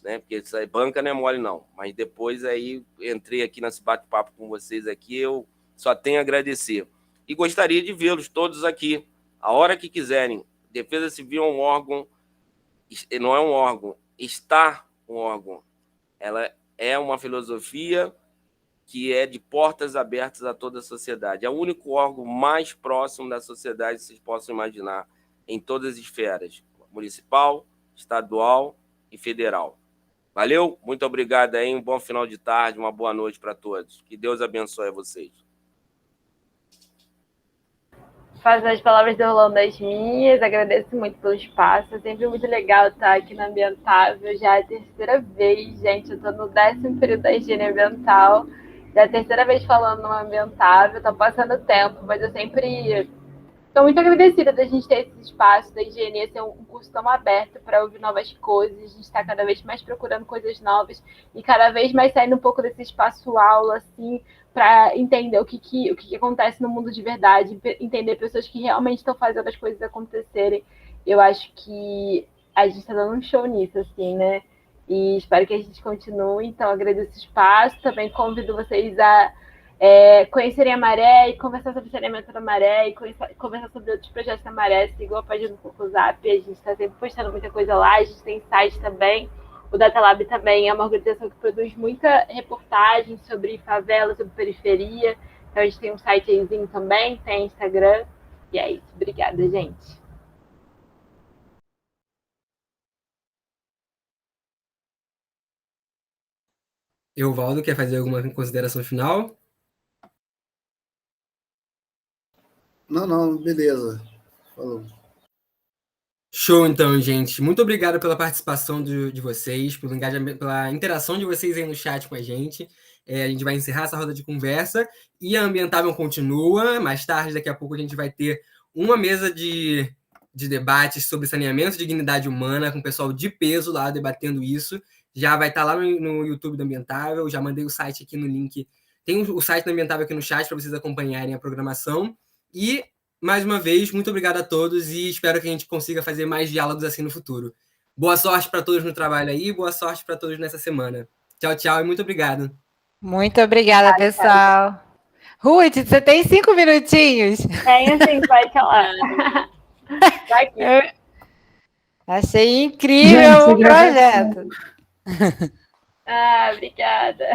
Speaker 8: né, porque essa banca não é mole não, mas depois aí entrei aqui nesse bate-papo com vocês aqui, eu só tenho a agradecer. E gostaria de vê-los todos aqui, a hora que quiserem. Defesa Civil é um órgão, não é um órgão, está um órgão. Ela é uma filosofia que é de portas abertas a toda a sociedade. É o único órgão mais próximo da sociedade que vocês possam imaginar, em todas as esferas, municipal, estadual e federal. Valeu? Muito obrigado aí, um bom final de tarde, uma boa noite para todos. Que Deus abençoe a vocês.
Speaker 4: Faço as palavras do Orlando as minhas, agradeço muito pelo espaço, é sempre muito legal estar aqui na Ambientável, já é a terceira vez, gente, eu estou no 10º período da higiene ambiental, já é a terceira vez falando no Ambientável, está passando tempo, mas eu sempre estou muito agradecida da gente ter esse espaço da higiene, ser um curso tão aberto para ouvir novas coisas, a gente está cada vez mais procurando coisas novas e cada vez mais saindo um pouco desse espaço aula, assim, para entender o que acontece no mundo de verdade, entender pessoas que realmente estão fazendo as coisas acontecerem. Eu acho que a gente está dando um show nisso, assim, né? E espero que a gente continue. Então, agradeço o espaço. Também convido vocês a conhecerem a Maré e conversar sobre saneamento da Maré e conversar sobre outros projetos da Maré. Sigam a página do Cocosap. A gente está sempre postando muita coisa lá. A gente tem site também. O Datalab também é uma organização que produz muita reportagem sobre favela, sobre periferia. Então, a gente tem um sitezinho também, tem Instagram. E é isso. Obrigada, gente.
Speaker 1: Evaldo, quer fazer alguma consideração final?
Speaker 6: Não, beleza. Falou.
Speaker 1: Show, então, gente. Muito obrigado pela participação de vocês, pelo engajamento, pela interação de vocês aí no chat com a gente. A gente vai encerrar essa roda de conversa e a Ambientável continua. Mais tarde, daqui a pouco, a gente vai ter uma mesa de de debates sobre saneamento e dignidade humana, com o pessoal de peso lá debatendo isso. Já vai estar lá no YouTube do Ambientável, já mandei o site aqui no link. Tem o site do Ambientável aqui no chat para vocês acompanharem a programação. E, mais uma vez, muito obrigado a todos e espero que a gente consiga fazer mais diálogos assim no futuro. Boa sorte para todos no trabalho aí, boa sorte para todos nessa semana. Tchau, tchau e muito obrigado.
Speaker 7: Muito obrigada, pessoal. Ruth, você tem 5 minutinhos?
Speaker 4: Tem sim, vai falar. Vai aqui.
Speaker 7: Achei incrível o projeto.
Speaker 4: Ah, obrigada.